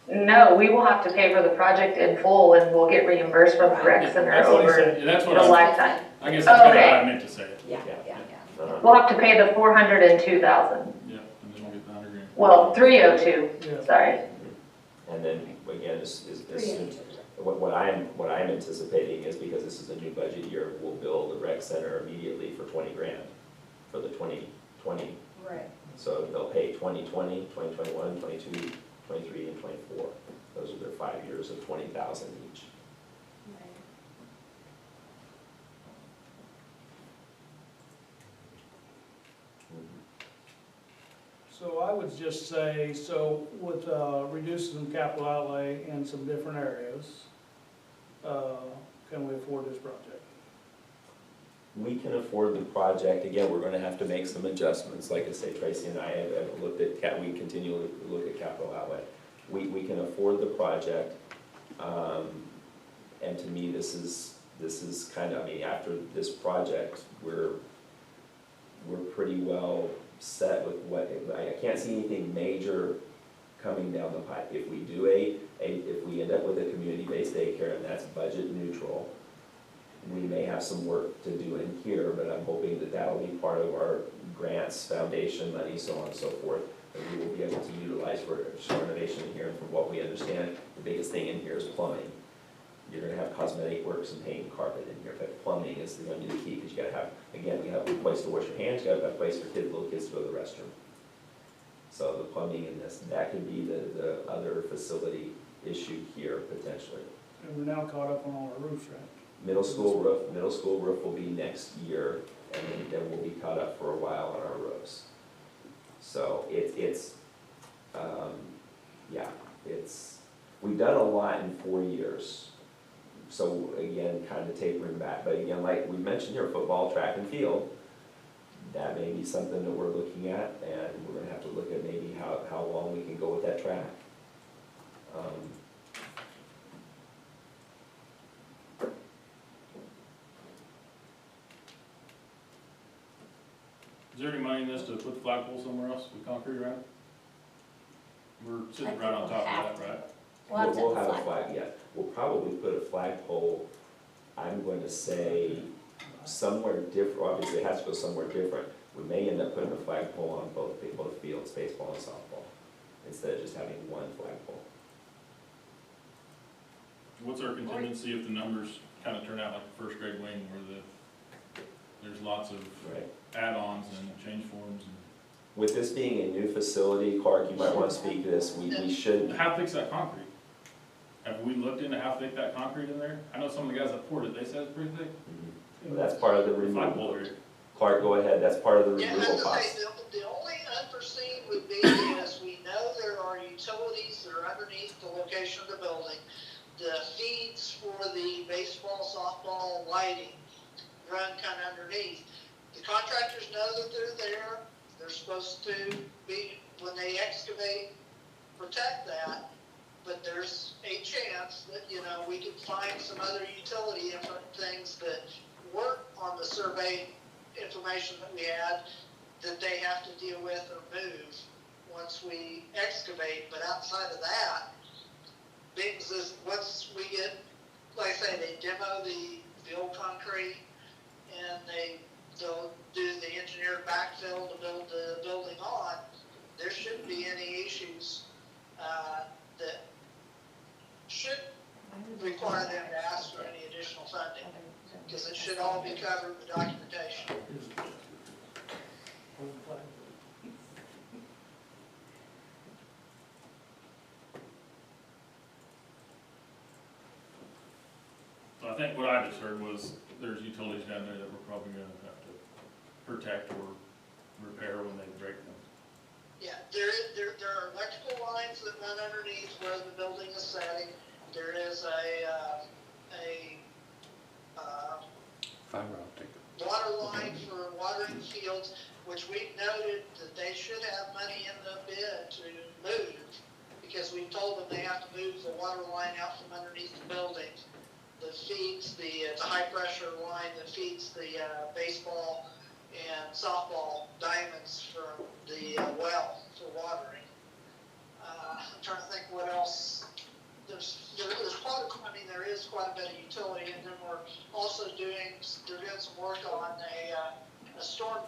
No, we will have to pay for the project in full, and we'll get reimbursed from the rec center That's what he over said. That's what the I, lifetime. I guess that's kind of Okay. how I meant to say it. Yeah, Yeah. yeah. We'll have to pay the 402,000. Yeah, and then we'll get the 100 grand. Well, 302, Yeah. sorry. And then, again, is 382. what I'm anticipating is, because this is a new budget year, we'll bill the rec center immediately for 20 grand for the 2020. Right. So they'll pay 2020, 2021, 22, 23, and 24. Those are their 5 years of 20,000 each. So I would just say, so with reducing some capital outlay in some different areas, can we afford this project? We can afford the project. Again, we're gonna have to make some adjustments. Like I say, Tracy and I have looked at, we continually look at capital outlay. We can afford the project. And to me, this is kind of, I mean, after this project, we're pretty well set with what, I can't see anything major coming down the pipe. If we do if we end up with a community-based daycare and that's budget neutral, we may have some work to do in here, but I'm hoping that that'll be part of our grants, foundation money, so on and so forth, that we will be able to utilize for renovation in here. And from what we understand, the biggest thing in here is plumbing. You're gonna have cosmetic works and paint and carpet in here, but plumbing is gonna be the key, because you gotta have, again, you have a place to wash your hands, you gotta have a place for little kids to go to the restroom. So the plumbing in this, that could be the other facility issue here potentially. And we're now caught up on all our roofs, right? Middle school roof will be next year, and then we'll be caught up for a while on our roofs. So we've done a lot in 4 years. So again, kind of tapering back, but again, like we mentioned here, football, track and field, that may be something that we're looking at, and we're gonna have to look at maybe how long we can go with that track. Is there any money in this to put the flagpole somewhere else with concrete around it? We're sitting right on top of that, right? We'll have a flag, yeah. We'll probably put a flagpole, I'm going to say, somewhere different. Obviously it has to go somewhere different. We may end up putting a flagpole on both fields, baseball and softball, instead of just having one flagpole. What's our contingency if the numbers kind of turn out like the first grade wing where there's lots of Right. add-ons and change forms and. With this being a new facility, Clark, you might want to speak to this, we should, How thick's that concrete? Have we looked into how thick that concrete in there? I know some of the guys that poured it, they said it's pretty thick. that's part of the Flagpole removal. area. Clark, go ahead, that's part of the Yeah, I removal have to cost. say, the only unforeseen would be is we know there are utilities that are underneath the location of the building. The feeds for the baseball, softball, lighting run kind of underneath. The contractors know that they're there. They're supposed to be, when they excavate, protect that. But there's a chance that, you know, we can find some other utility things that weren't on the survey information that we had that they have to deal with or move once we excavate. But outside of that, Biggs is, once we get, like I say, they demo the old concrete and they'll do the engineered backfill to build the building on, there shouldn't be any issues that should require them to ask for any additional funding, because it should all be covered in the documentation. So I think what I just heard was there's utilities down there that we're probably gonna have to protect or repair when they break them. Yeah, there are electrical lines that run underneath where the building is setting. There is a Fiber optic. water line for watering fields, which we've noted that they should have money in the bid to move, because we told them they have to move the water line out from underneath the building that feeds it's a high pressure line that feeds the baseball and softball diamonds from the well for watering. I'm trying to think what else. There's there is quite a bit of utility, and then they're doing some work on a storm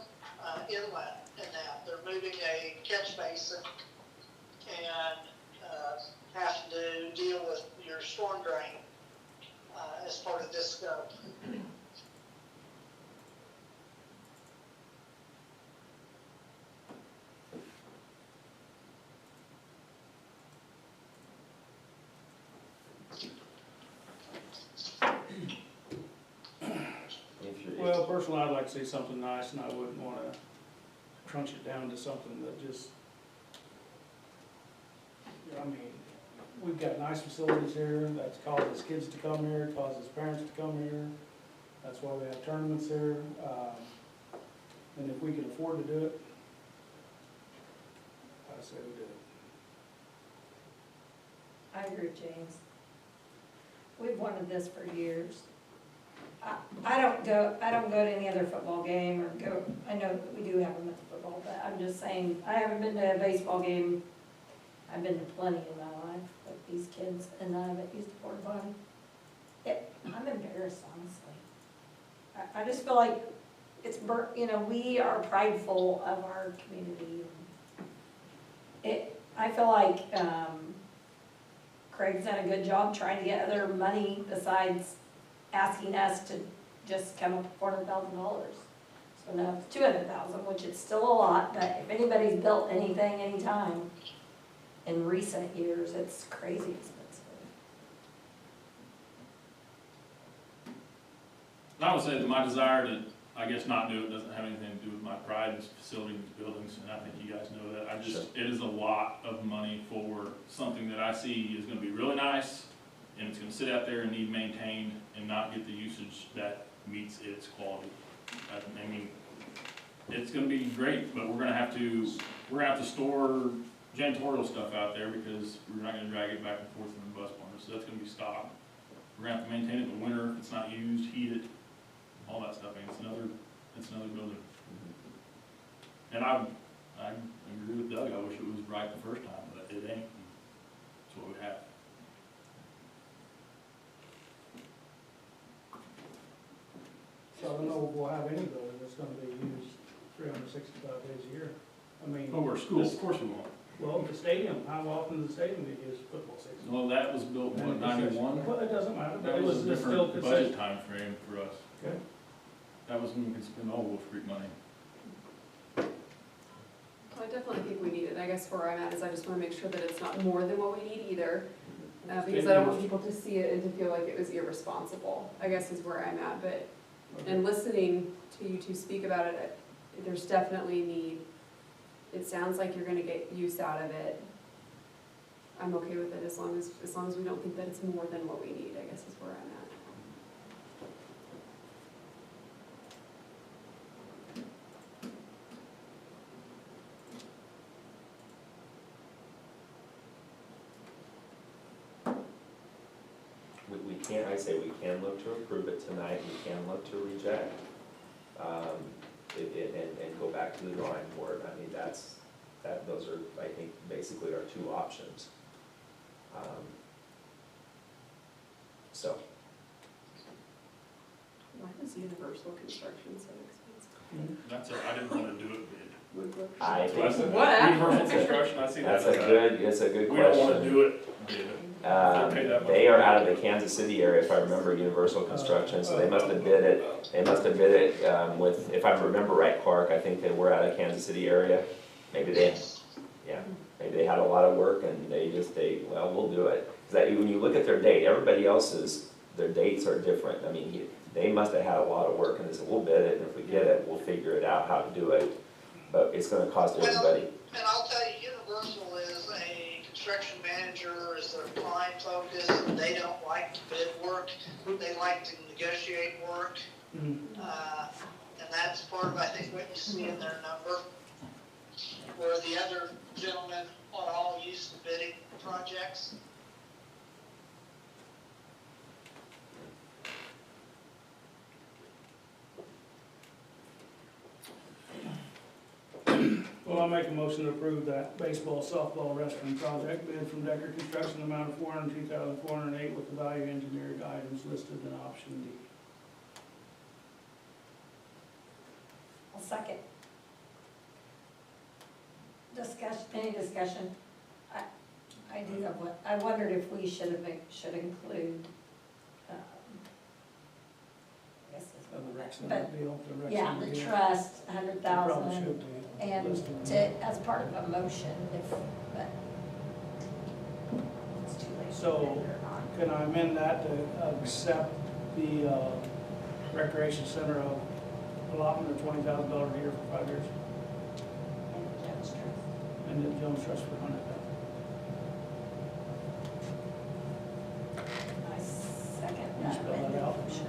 inlet in that. They're moving a catch basin and having to deal with your storm drain as part of this scope. Well, personally, I'd like to see something nice, and I wouldn't wanna crunch it down to something that just, I mean, we've got nice facilities here, that causes kids to come here, causes parents to come here, that's why we have tournaments here, and if we can afford to do it, I say we do it. I agree with James. We've wanted this for years. I don't go to any other football game or go, I know that we do have them at the football, but I'm just saying, I haven't been to a baseball game. I've been to plenty in my life, with these kids, and I haven't used a porta potty. I'm embarrassed, honestly. I just feel like it's, we are prideful of our community. I feel like Craig's done a good job trying to get other money besides asking us to just come up with $400,000. So now it's $200,000, which is still a lot, but if anybody's built anything, anytime in recent years, it's crazy expensive. I would say that my desire to, I guess, not do it doesn't have anything to do with my pride in this facility, these buildings, and I think you guys know that. It is a lot of money for something that I see is gonna be really nice, and it's gonna sit out there and need maintained and not get the usage that meets its quality. I mean, it's gonna be great, but we're gonna have to store janitorial stuff out there because we're not gonna drag it back and forth from the bus barn, so that's gonna be stocked. We're gonna have to maintain it in the winter if it's not used, heat it, all that stuff. I mean, it's another building. And I agree with Doug, I wish it was right the first time, but it ain't. It's what we have. So I don't know if we'll have any building that's gonna be used 365 days a year. I mean. Oh, we're a school, of course we won't. Well, the stadium, how often does the stadium get used for football season? Well, that was built in what, 91? Well, it doesn't matter, but That it was a was still different consistent. budget time frame for us. Okay. That was when we could spend all Wolf Creek money. Well, I definitely think we need it. I guess where I'm at is I just wanna make sure that it's not more than what we need either. Because I don't want people to see it and to feel like it was irresponsible, I guess is where I'm at, but, and listening to you two speak about it, there's definitely need. It sounds like you're gonna get use out of it. I'm okay with it as long as we don't think that it's more than what we need, I guess is where I'm at. We can't, I say we can look to approve it tonight, we can look to reject, and go back to the drawing board. I mean, those are, I think, basically our two options. So, Why is universal construction so expensive? That's it, I didn't wanna do it big. I So I think said, What? universal construction, I see that that's as a good we don't wanna question. do it big. Pay that much. They are out of the Kansas City area, if I remember, Universal Construction, so they must have bid it, with, if I remember right, Clark, I think they were out of Kansas City area. Maybe they had a lot of work and well, we'll do it. 'Cause that, when you look at their date, everybody else's, their dates are different. I mean, they must have had a lot of work and they said, we'll bid it, and if we get it, we'll figure it out how to do it. But it's gonna cost everybody. And I'll tell you, Universal is a construction manager, is their client focused, and they don't like to bid work, they like to negotiate work. And that's part of, I think, what you see in their number, where the other gentlemen are all used to bidding projects. Well, I'll make a motion to approve that baseball, softball, restroom project bid from Decker Construction, amount of $402,408 with the value engineered items listed in option D. I'll second. Any discussion? I wondered if we should include, I guess it's. Of the rec center But, deal, the rec yeah, center the deal. trust, It probably 100,000, should be and listed. as part of a motion, but it's too late. So, can I amend that to accept the recreation center allotment of $20,000 a year for 5 years? And then Jones Trust for 100,000. I second You that. spell that out? motion.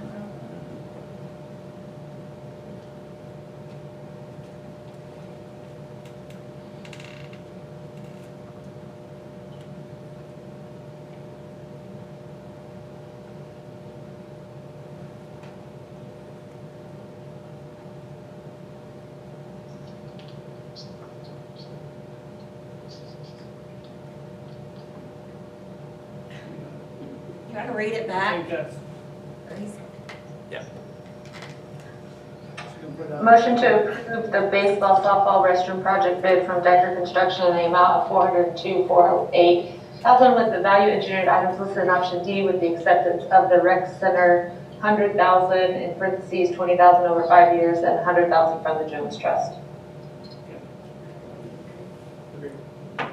You want to read it I back? think that's, Yeah. she's gonna put out. Motion to approve the baseball, softball, restroom project bid from Decker Construction in the amount of $402,408,000 with the value engineered items listed in option D with the acceptance of the rec center, 100,000 in parentheses, 20,000 over 5 years, and 100,000 from the Jones Trust. Agreed. I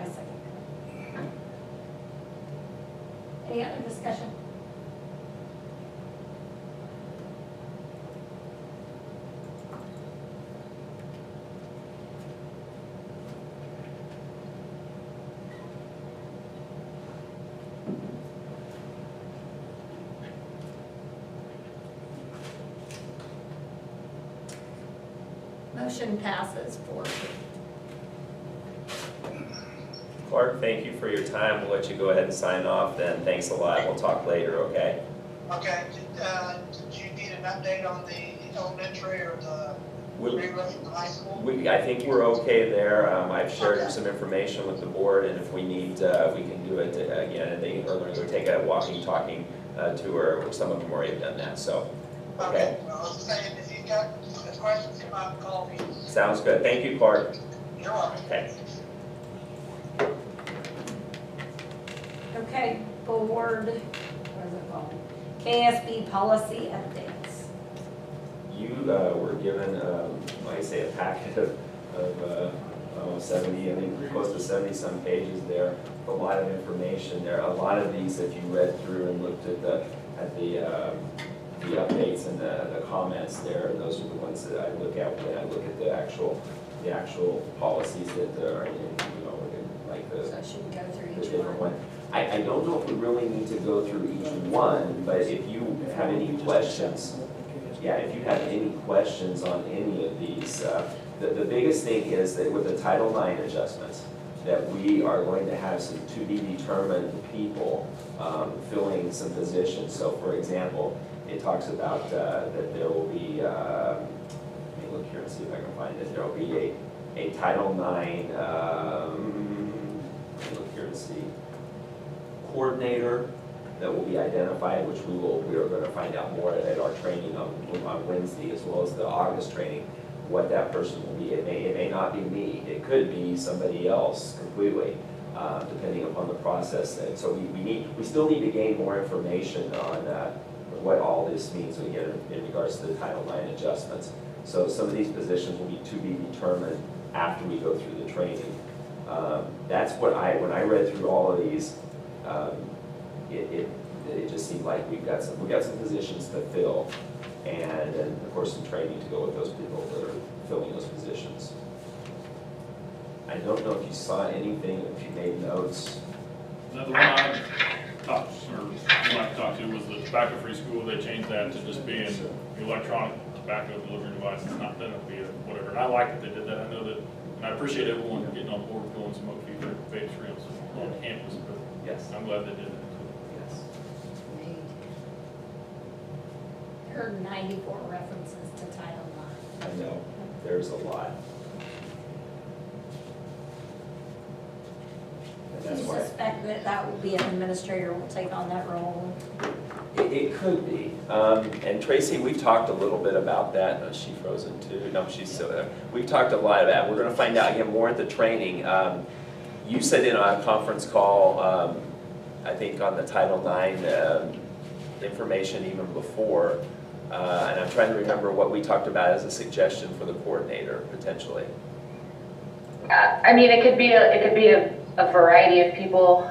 second. Any other discussion? Motion passes 4-2. Clark, thank you for your time. We'll let you go ahead and sign off then. Thanks a lot. We'll talk later, okay? Okay, did you need an update on the elementary or the We- reroof from the high school? I think we're okay there. I've shared some information with the board, and if we need, we can do it again. And they are going to go take a walking, talking tour. Some of them already done that, so. Okay, Well, I was saying, if you've got questions, come out and call me. sounds good. Thank you, Clark. Okay. Okay, board, what is it called? KSB policy updates. You were given, like I say, a packet of 70, I think close to 70-some pages there, a lot of information there. A lot of these, if you read through and looked at the updates and the comments there, those are the ones that I look at when I look at the actual policies that are in, like the So should we go through the each different one? one. I don't know if we really need to go through each one, but if you have any questions, yeah, if you have any questions on any of these, the biggest thing is that with the Title IX adjustments, that we are going to have some to be determined people filling some positions. So for example, it talks about that there will be, let me look here and see if I can find it, there will be a Title IX, let me look here and see, coordinator that will be identified, which we are going to find out more at our training on Wednesday, as well as the August training, what that person will be. It may not be me. It could be somebody else completely, depending upon the process. And so we still need to gain more information on what all this means again in regards to the Title IX adjustments. So some of these positions will be to be determined after we go through the training. That's what when I read through all of these, it just seemed like we've got some positions to fill, and of course some training to go with those people that are filling those positions. I don't know if you saw anything, if you made notes. Another one I talked, or one I talked to was the tobacco free school. They changed that to just being electronic tobacco delivery device. It's not going to be a whatever. And I like that they did that. I know that, and I appreciate everyone getting on board with going smoke-free vapes free on campus, but Yes. I'm glad they did that. Yes. Heard 94 references to Title IX. I know, there's a lot. And Do that's you why suspect that that will be an administrator will take on that role? it could be. And Tracy, we've talked a little bit about that. No, she frozen too. No, she's still there. We've talked a lot about it. We're going to find out again more at the training. You said in a conference call, I think on the Title IX information even before, and I'm trying to remember what we talked about as a suggestion for the coordinator potentially. I mean, it could be a variety of people.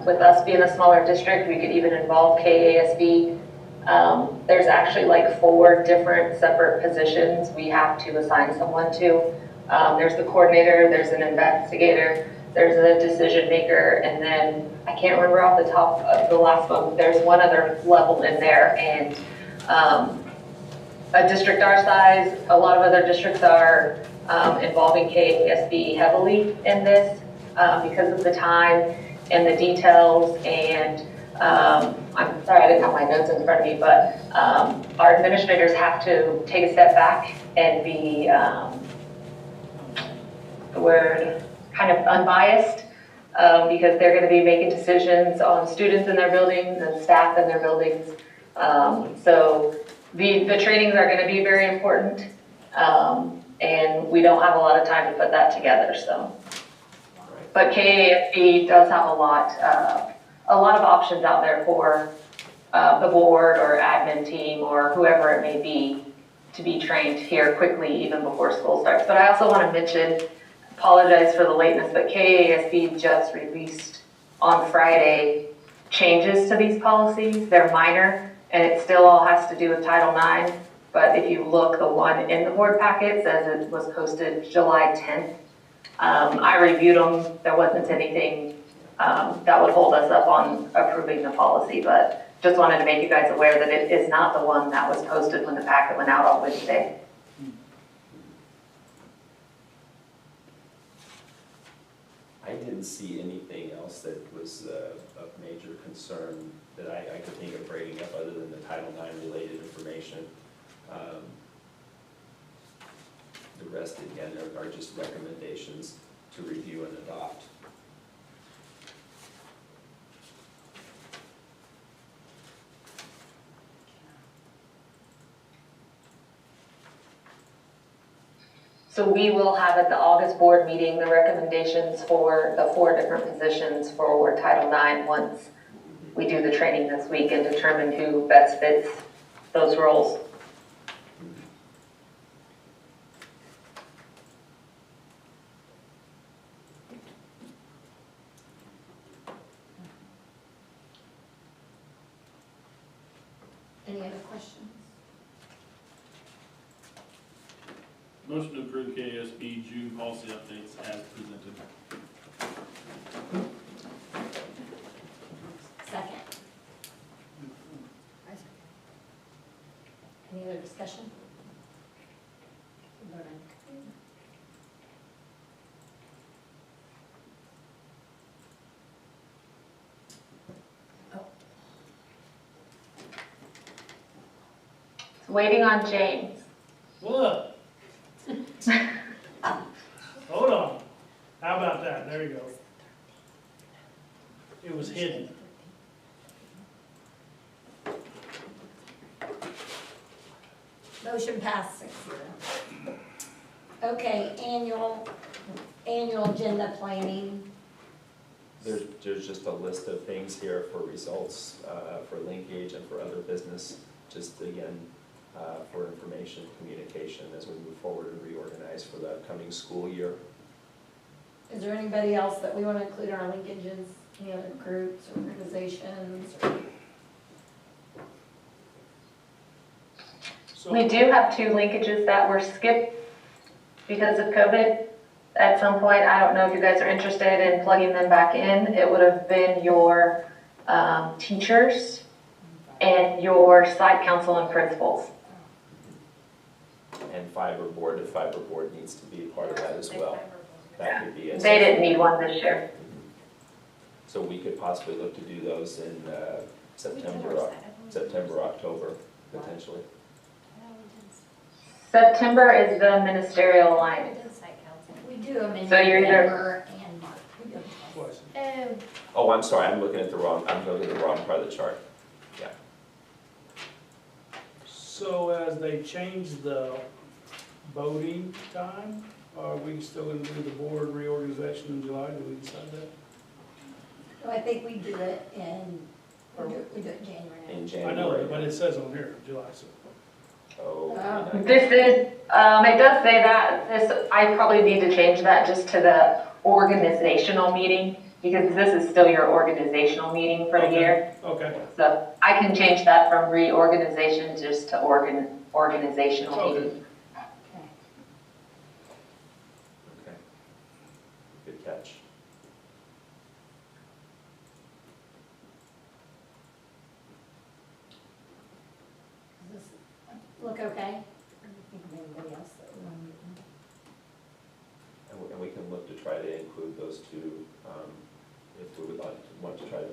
With us being a smaller district, we could even involve KASB. There's actually like 4 different separate positions we have to assign someone to. There's the coordinator, there's an investigator, there's a decision maker, and then I can't remember off the top of the last one, but there's one other level in there. And a district our size, a lot of other districts are involving KASB heavily in this because of the time and the details. And I'm sorry, I didn't have my notes in front of me, but our administrators have to take a step back and be, the word, kind of unbiased, because they're going to be making decisions on students in their buildings and staff in their buildings. So the trainings are going to be very important, and we don't have a lot of time to put that together. So, but KASB does have a lot of options out there for the board or admin team or whoever it may be to be trained here quickly, even before school starts. But I also want to mention, apologize for the lateness, but KASB just released on Friday changes to these policies. They're minor, and it still all has to do with Title IX. But if you look, the one in the board packet says it was posted July 10th. I reviewed them. There wasn't anything that would hold us up on approving the policy, but just wanted to make you guys aware that it is not the one that was posted when the packet went out on Wednesday. I didn't see anything else that was of major concern that I could think of bringing up other than the Title IX related information. The rest, again, are just recommendations to review and adopt. So we will have at the August board meeting, the recommendations for the 4 different positions for Title IX once we do the training this week and determine who best fits those roles. Any other questions? Motion to approve KSB June policy updates as presented. Second. Any other discussion? Vote on. Waiting on James. What? Hold on. How about that? There you go. It was hidden. Motion passed 6-0. Okay, annual agenda planning. There's just a list of things here for results, for linkage and for other business, just again, for information, communication as we move forward and reorganize for the upcoming school year. Is there anybody else that we want to include in our linkages? Any other groups, organizations? Or- So, We do have 2 linkages that were skipped because of COVID. At some point, I don't know if you guys are interested in plugging them back in. It would have been your teachers and your site council and principals. And fiber board, if fiber board needs to be a part of that as well. That could be it. They didn't need one this year. So we could possibly look to do those in September, October, potentially. September is the ministerial alliance. We do them in So you're either- November and March. We do them twice. question. Oh, I'm sorry, I'm looking at the wrong part of the chart. Yeah. So as they change the voting time, are we still gonna do the board reorganization in July? Do we decide that? No, I think we do it in, we do it in January now. In I January. know, but it says on here, July, so. Oh. Oh. This is, it does say that, I probably need to change that just to the organizational meeting, because this is still your organizational meeting for the Okay. year. Okay, So I can change that from reorganization just to organizational Okay. meeting. Okay. Okay. Good catch. Does this look okay? Or do you think of anybody else that we want to meet with? And we can look to try to include those 2, if we would want to try to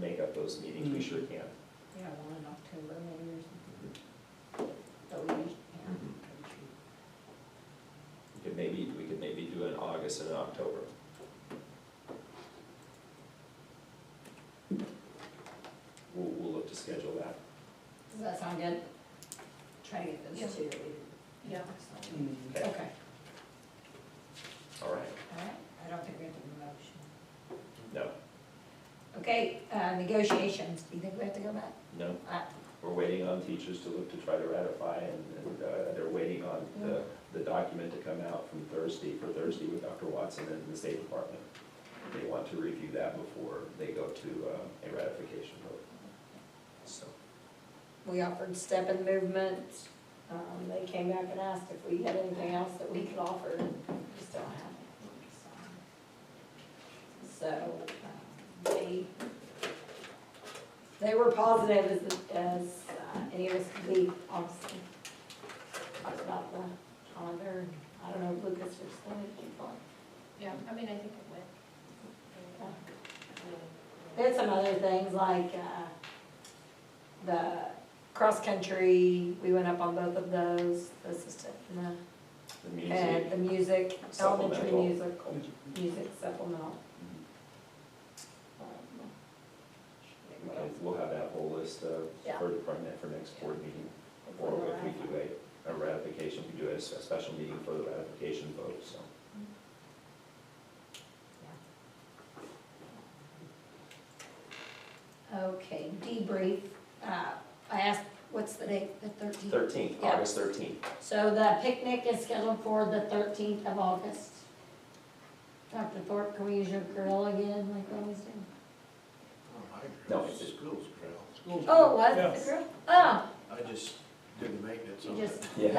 make up those meetings, we sure can. Yeah, one in October maybe or something. But we usually, yeah. We could maybe do it in August and in October. We'll look to schedule that. Does that sound good? Try to get those 2. Yeah. Mm. Okay, All right. all right. I don't think we have to do a motion. No, Okay, negotiations. Do you think we have to go back? no. Uh, We're waiting on teachers to look to try to ratify, and they're waiting on the document to come out for Thursday with Dr. Watson and the State Department. They want to review that before they go to a ratification vote. So, We offered step and movement. They came back and asked if we had anything else that we could offer, and we still have it. So, they were positive as any of us could be, obviously. Talked about the calendar, I don't know, Lucas, or something, did you call it? Yeah, I mean, I think it went. There's some other things like, the cross-country, we went up on both of those, the assistant and the music. and the music, elementary Supplemental. music supplemental. We'll have that whole list Yeah. for next board meeting, or if we do a ratification, we do a special meeting for the ratification vote, so. Okay, debrief. I asked, what's the date, the 13th? 13th, Yeah. August 13th. So the picnic is scheduled for the 13th of August. Dr. Thorpe, can we use your grill again, like we always do? No, it's a school's grill. Schools. Oh, it was Yeah. the grill? Oh, I just do the maintenance you on just, it. Yes.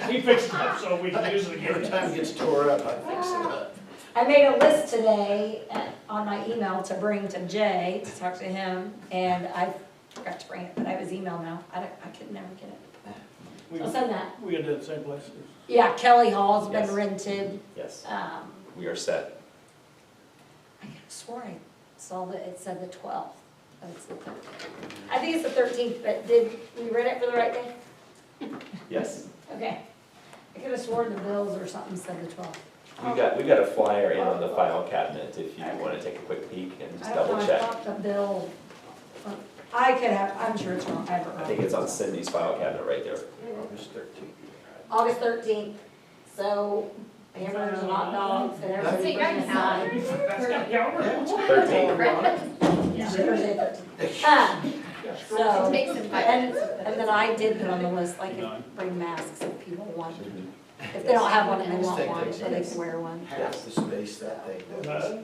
no. He fixed it up so we can use it Every again. time it gets tore up, I fix it up. I made a list today on my email to bring to Jay, to talk to him, and I forgot to bring it, but I have his email now. I could never get it. We I'll send that. we gotta do it at the same place. Yeah, Kelly Hall's Yes. been rented. Yes, Um, we are set. I could've swore I saw that it said the 12th, but it's the 13th. I think it's the 13th, but did we read it for the right day? Yes. Okay. I could've sworn the bills or something said the 12th. We got a flyer in on the file cabinet if you wanna take a quick peek and just I don't know, double I check. thought the bill, I could have, I'm sure it's wrong, I have it wrong. I think it's on Cindy's file cabinet right there. August 13th. August 13th, so hamburgers and hot dogs and So everybody you got brings a a side. That's got calendar. 13th. Yeah, Thursday 13th. So, Take some and then I did put on the list, like, bring masks if people want. If they don't have one and they want one, so they can wear one. Half the space that thing does.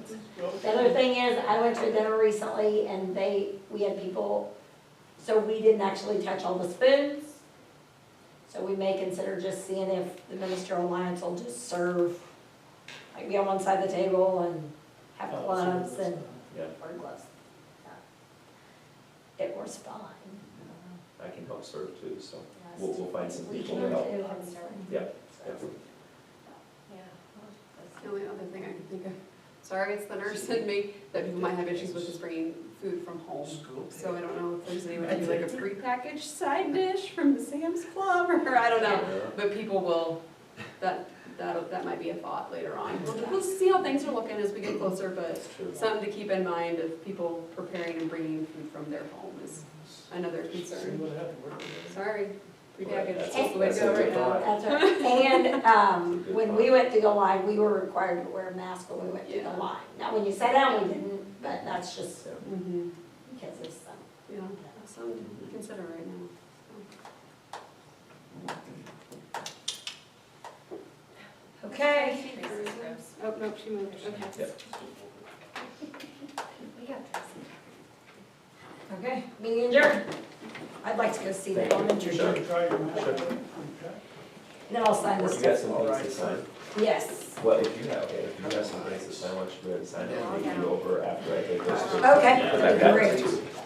The other thing is, I went to a dinner recently and we had people, so we didn't actually touch all the spoons. So we may consider just seeing if the Ministerial Alliance will just serve, like be on one side of the table and have gloves and Yeah, wear gloves. It was fine. I can help serve too, so we'll find some We people can to help. too, I'm sorry. Yeah. So, The only other thing I can think of, sorry, it's the nurse in me, that people might have issues with is bringing food from home. School. So I don't know if there's any way to do like a prepackaged side dish from the Sam's Club, or I don't know. But people will, that might be a thought later on. We'll see how things are looking as we get closer, but That's true. something to keep in mind of people preparing and bringing food from their home is another concern. Sorry, prepackaged, That's that's the way to go right now. That's right. And, when we went through the line, we were required to wear a mask when we went through the Yeah. line. Now, when you sat down, we didn't, but that's just Mhm. because of some. Yeah, something to consider right now. Okay. Oh, nope, she moved, okay. Yep. We got this. Okay, meeting adjourned. I'd like to go see the elementary. Sure. Try your mask. Sure. Then I'll sign this You got stuff. some things to sign? Yes. Well, if you have some things to sign, why don't you go ahead and sign it, and we can go over after I take those. Okay, that'd be I've got great. two.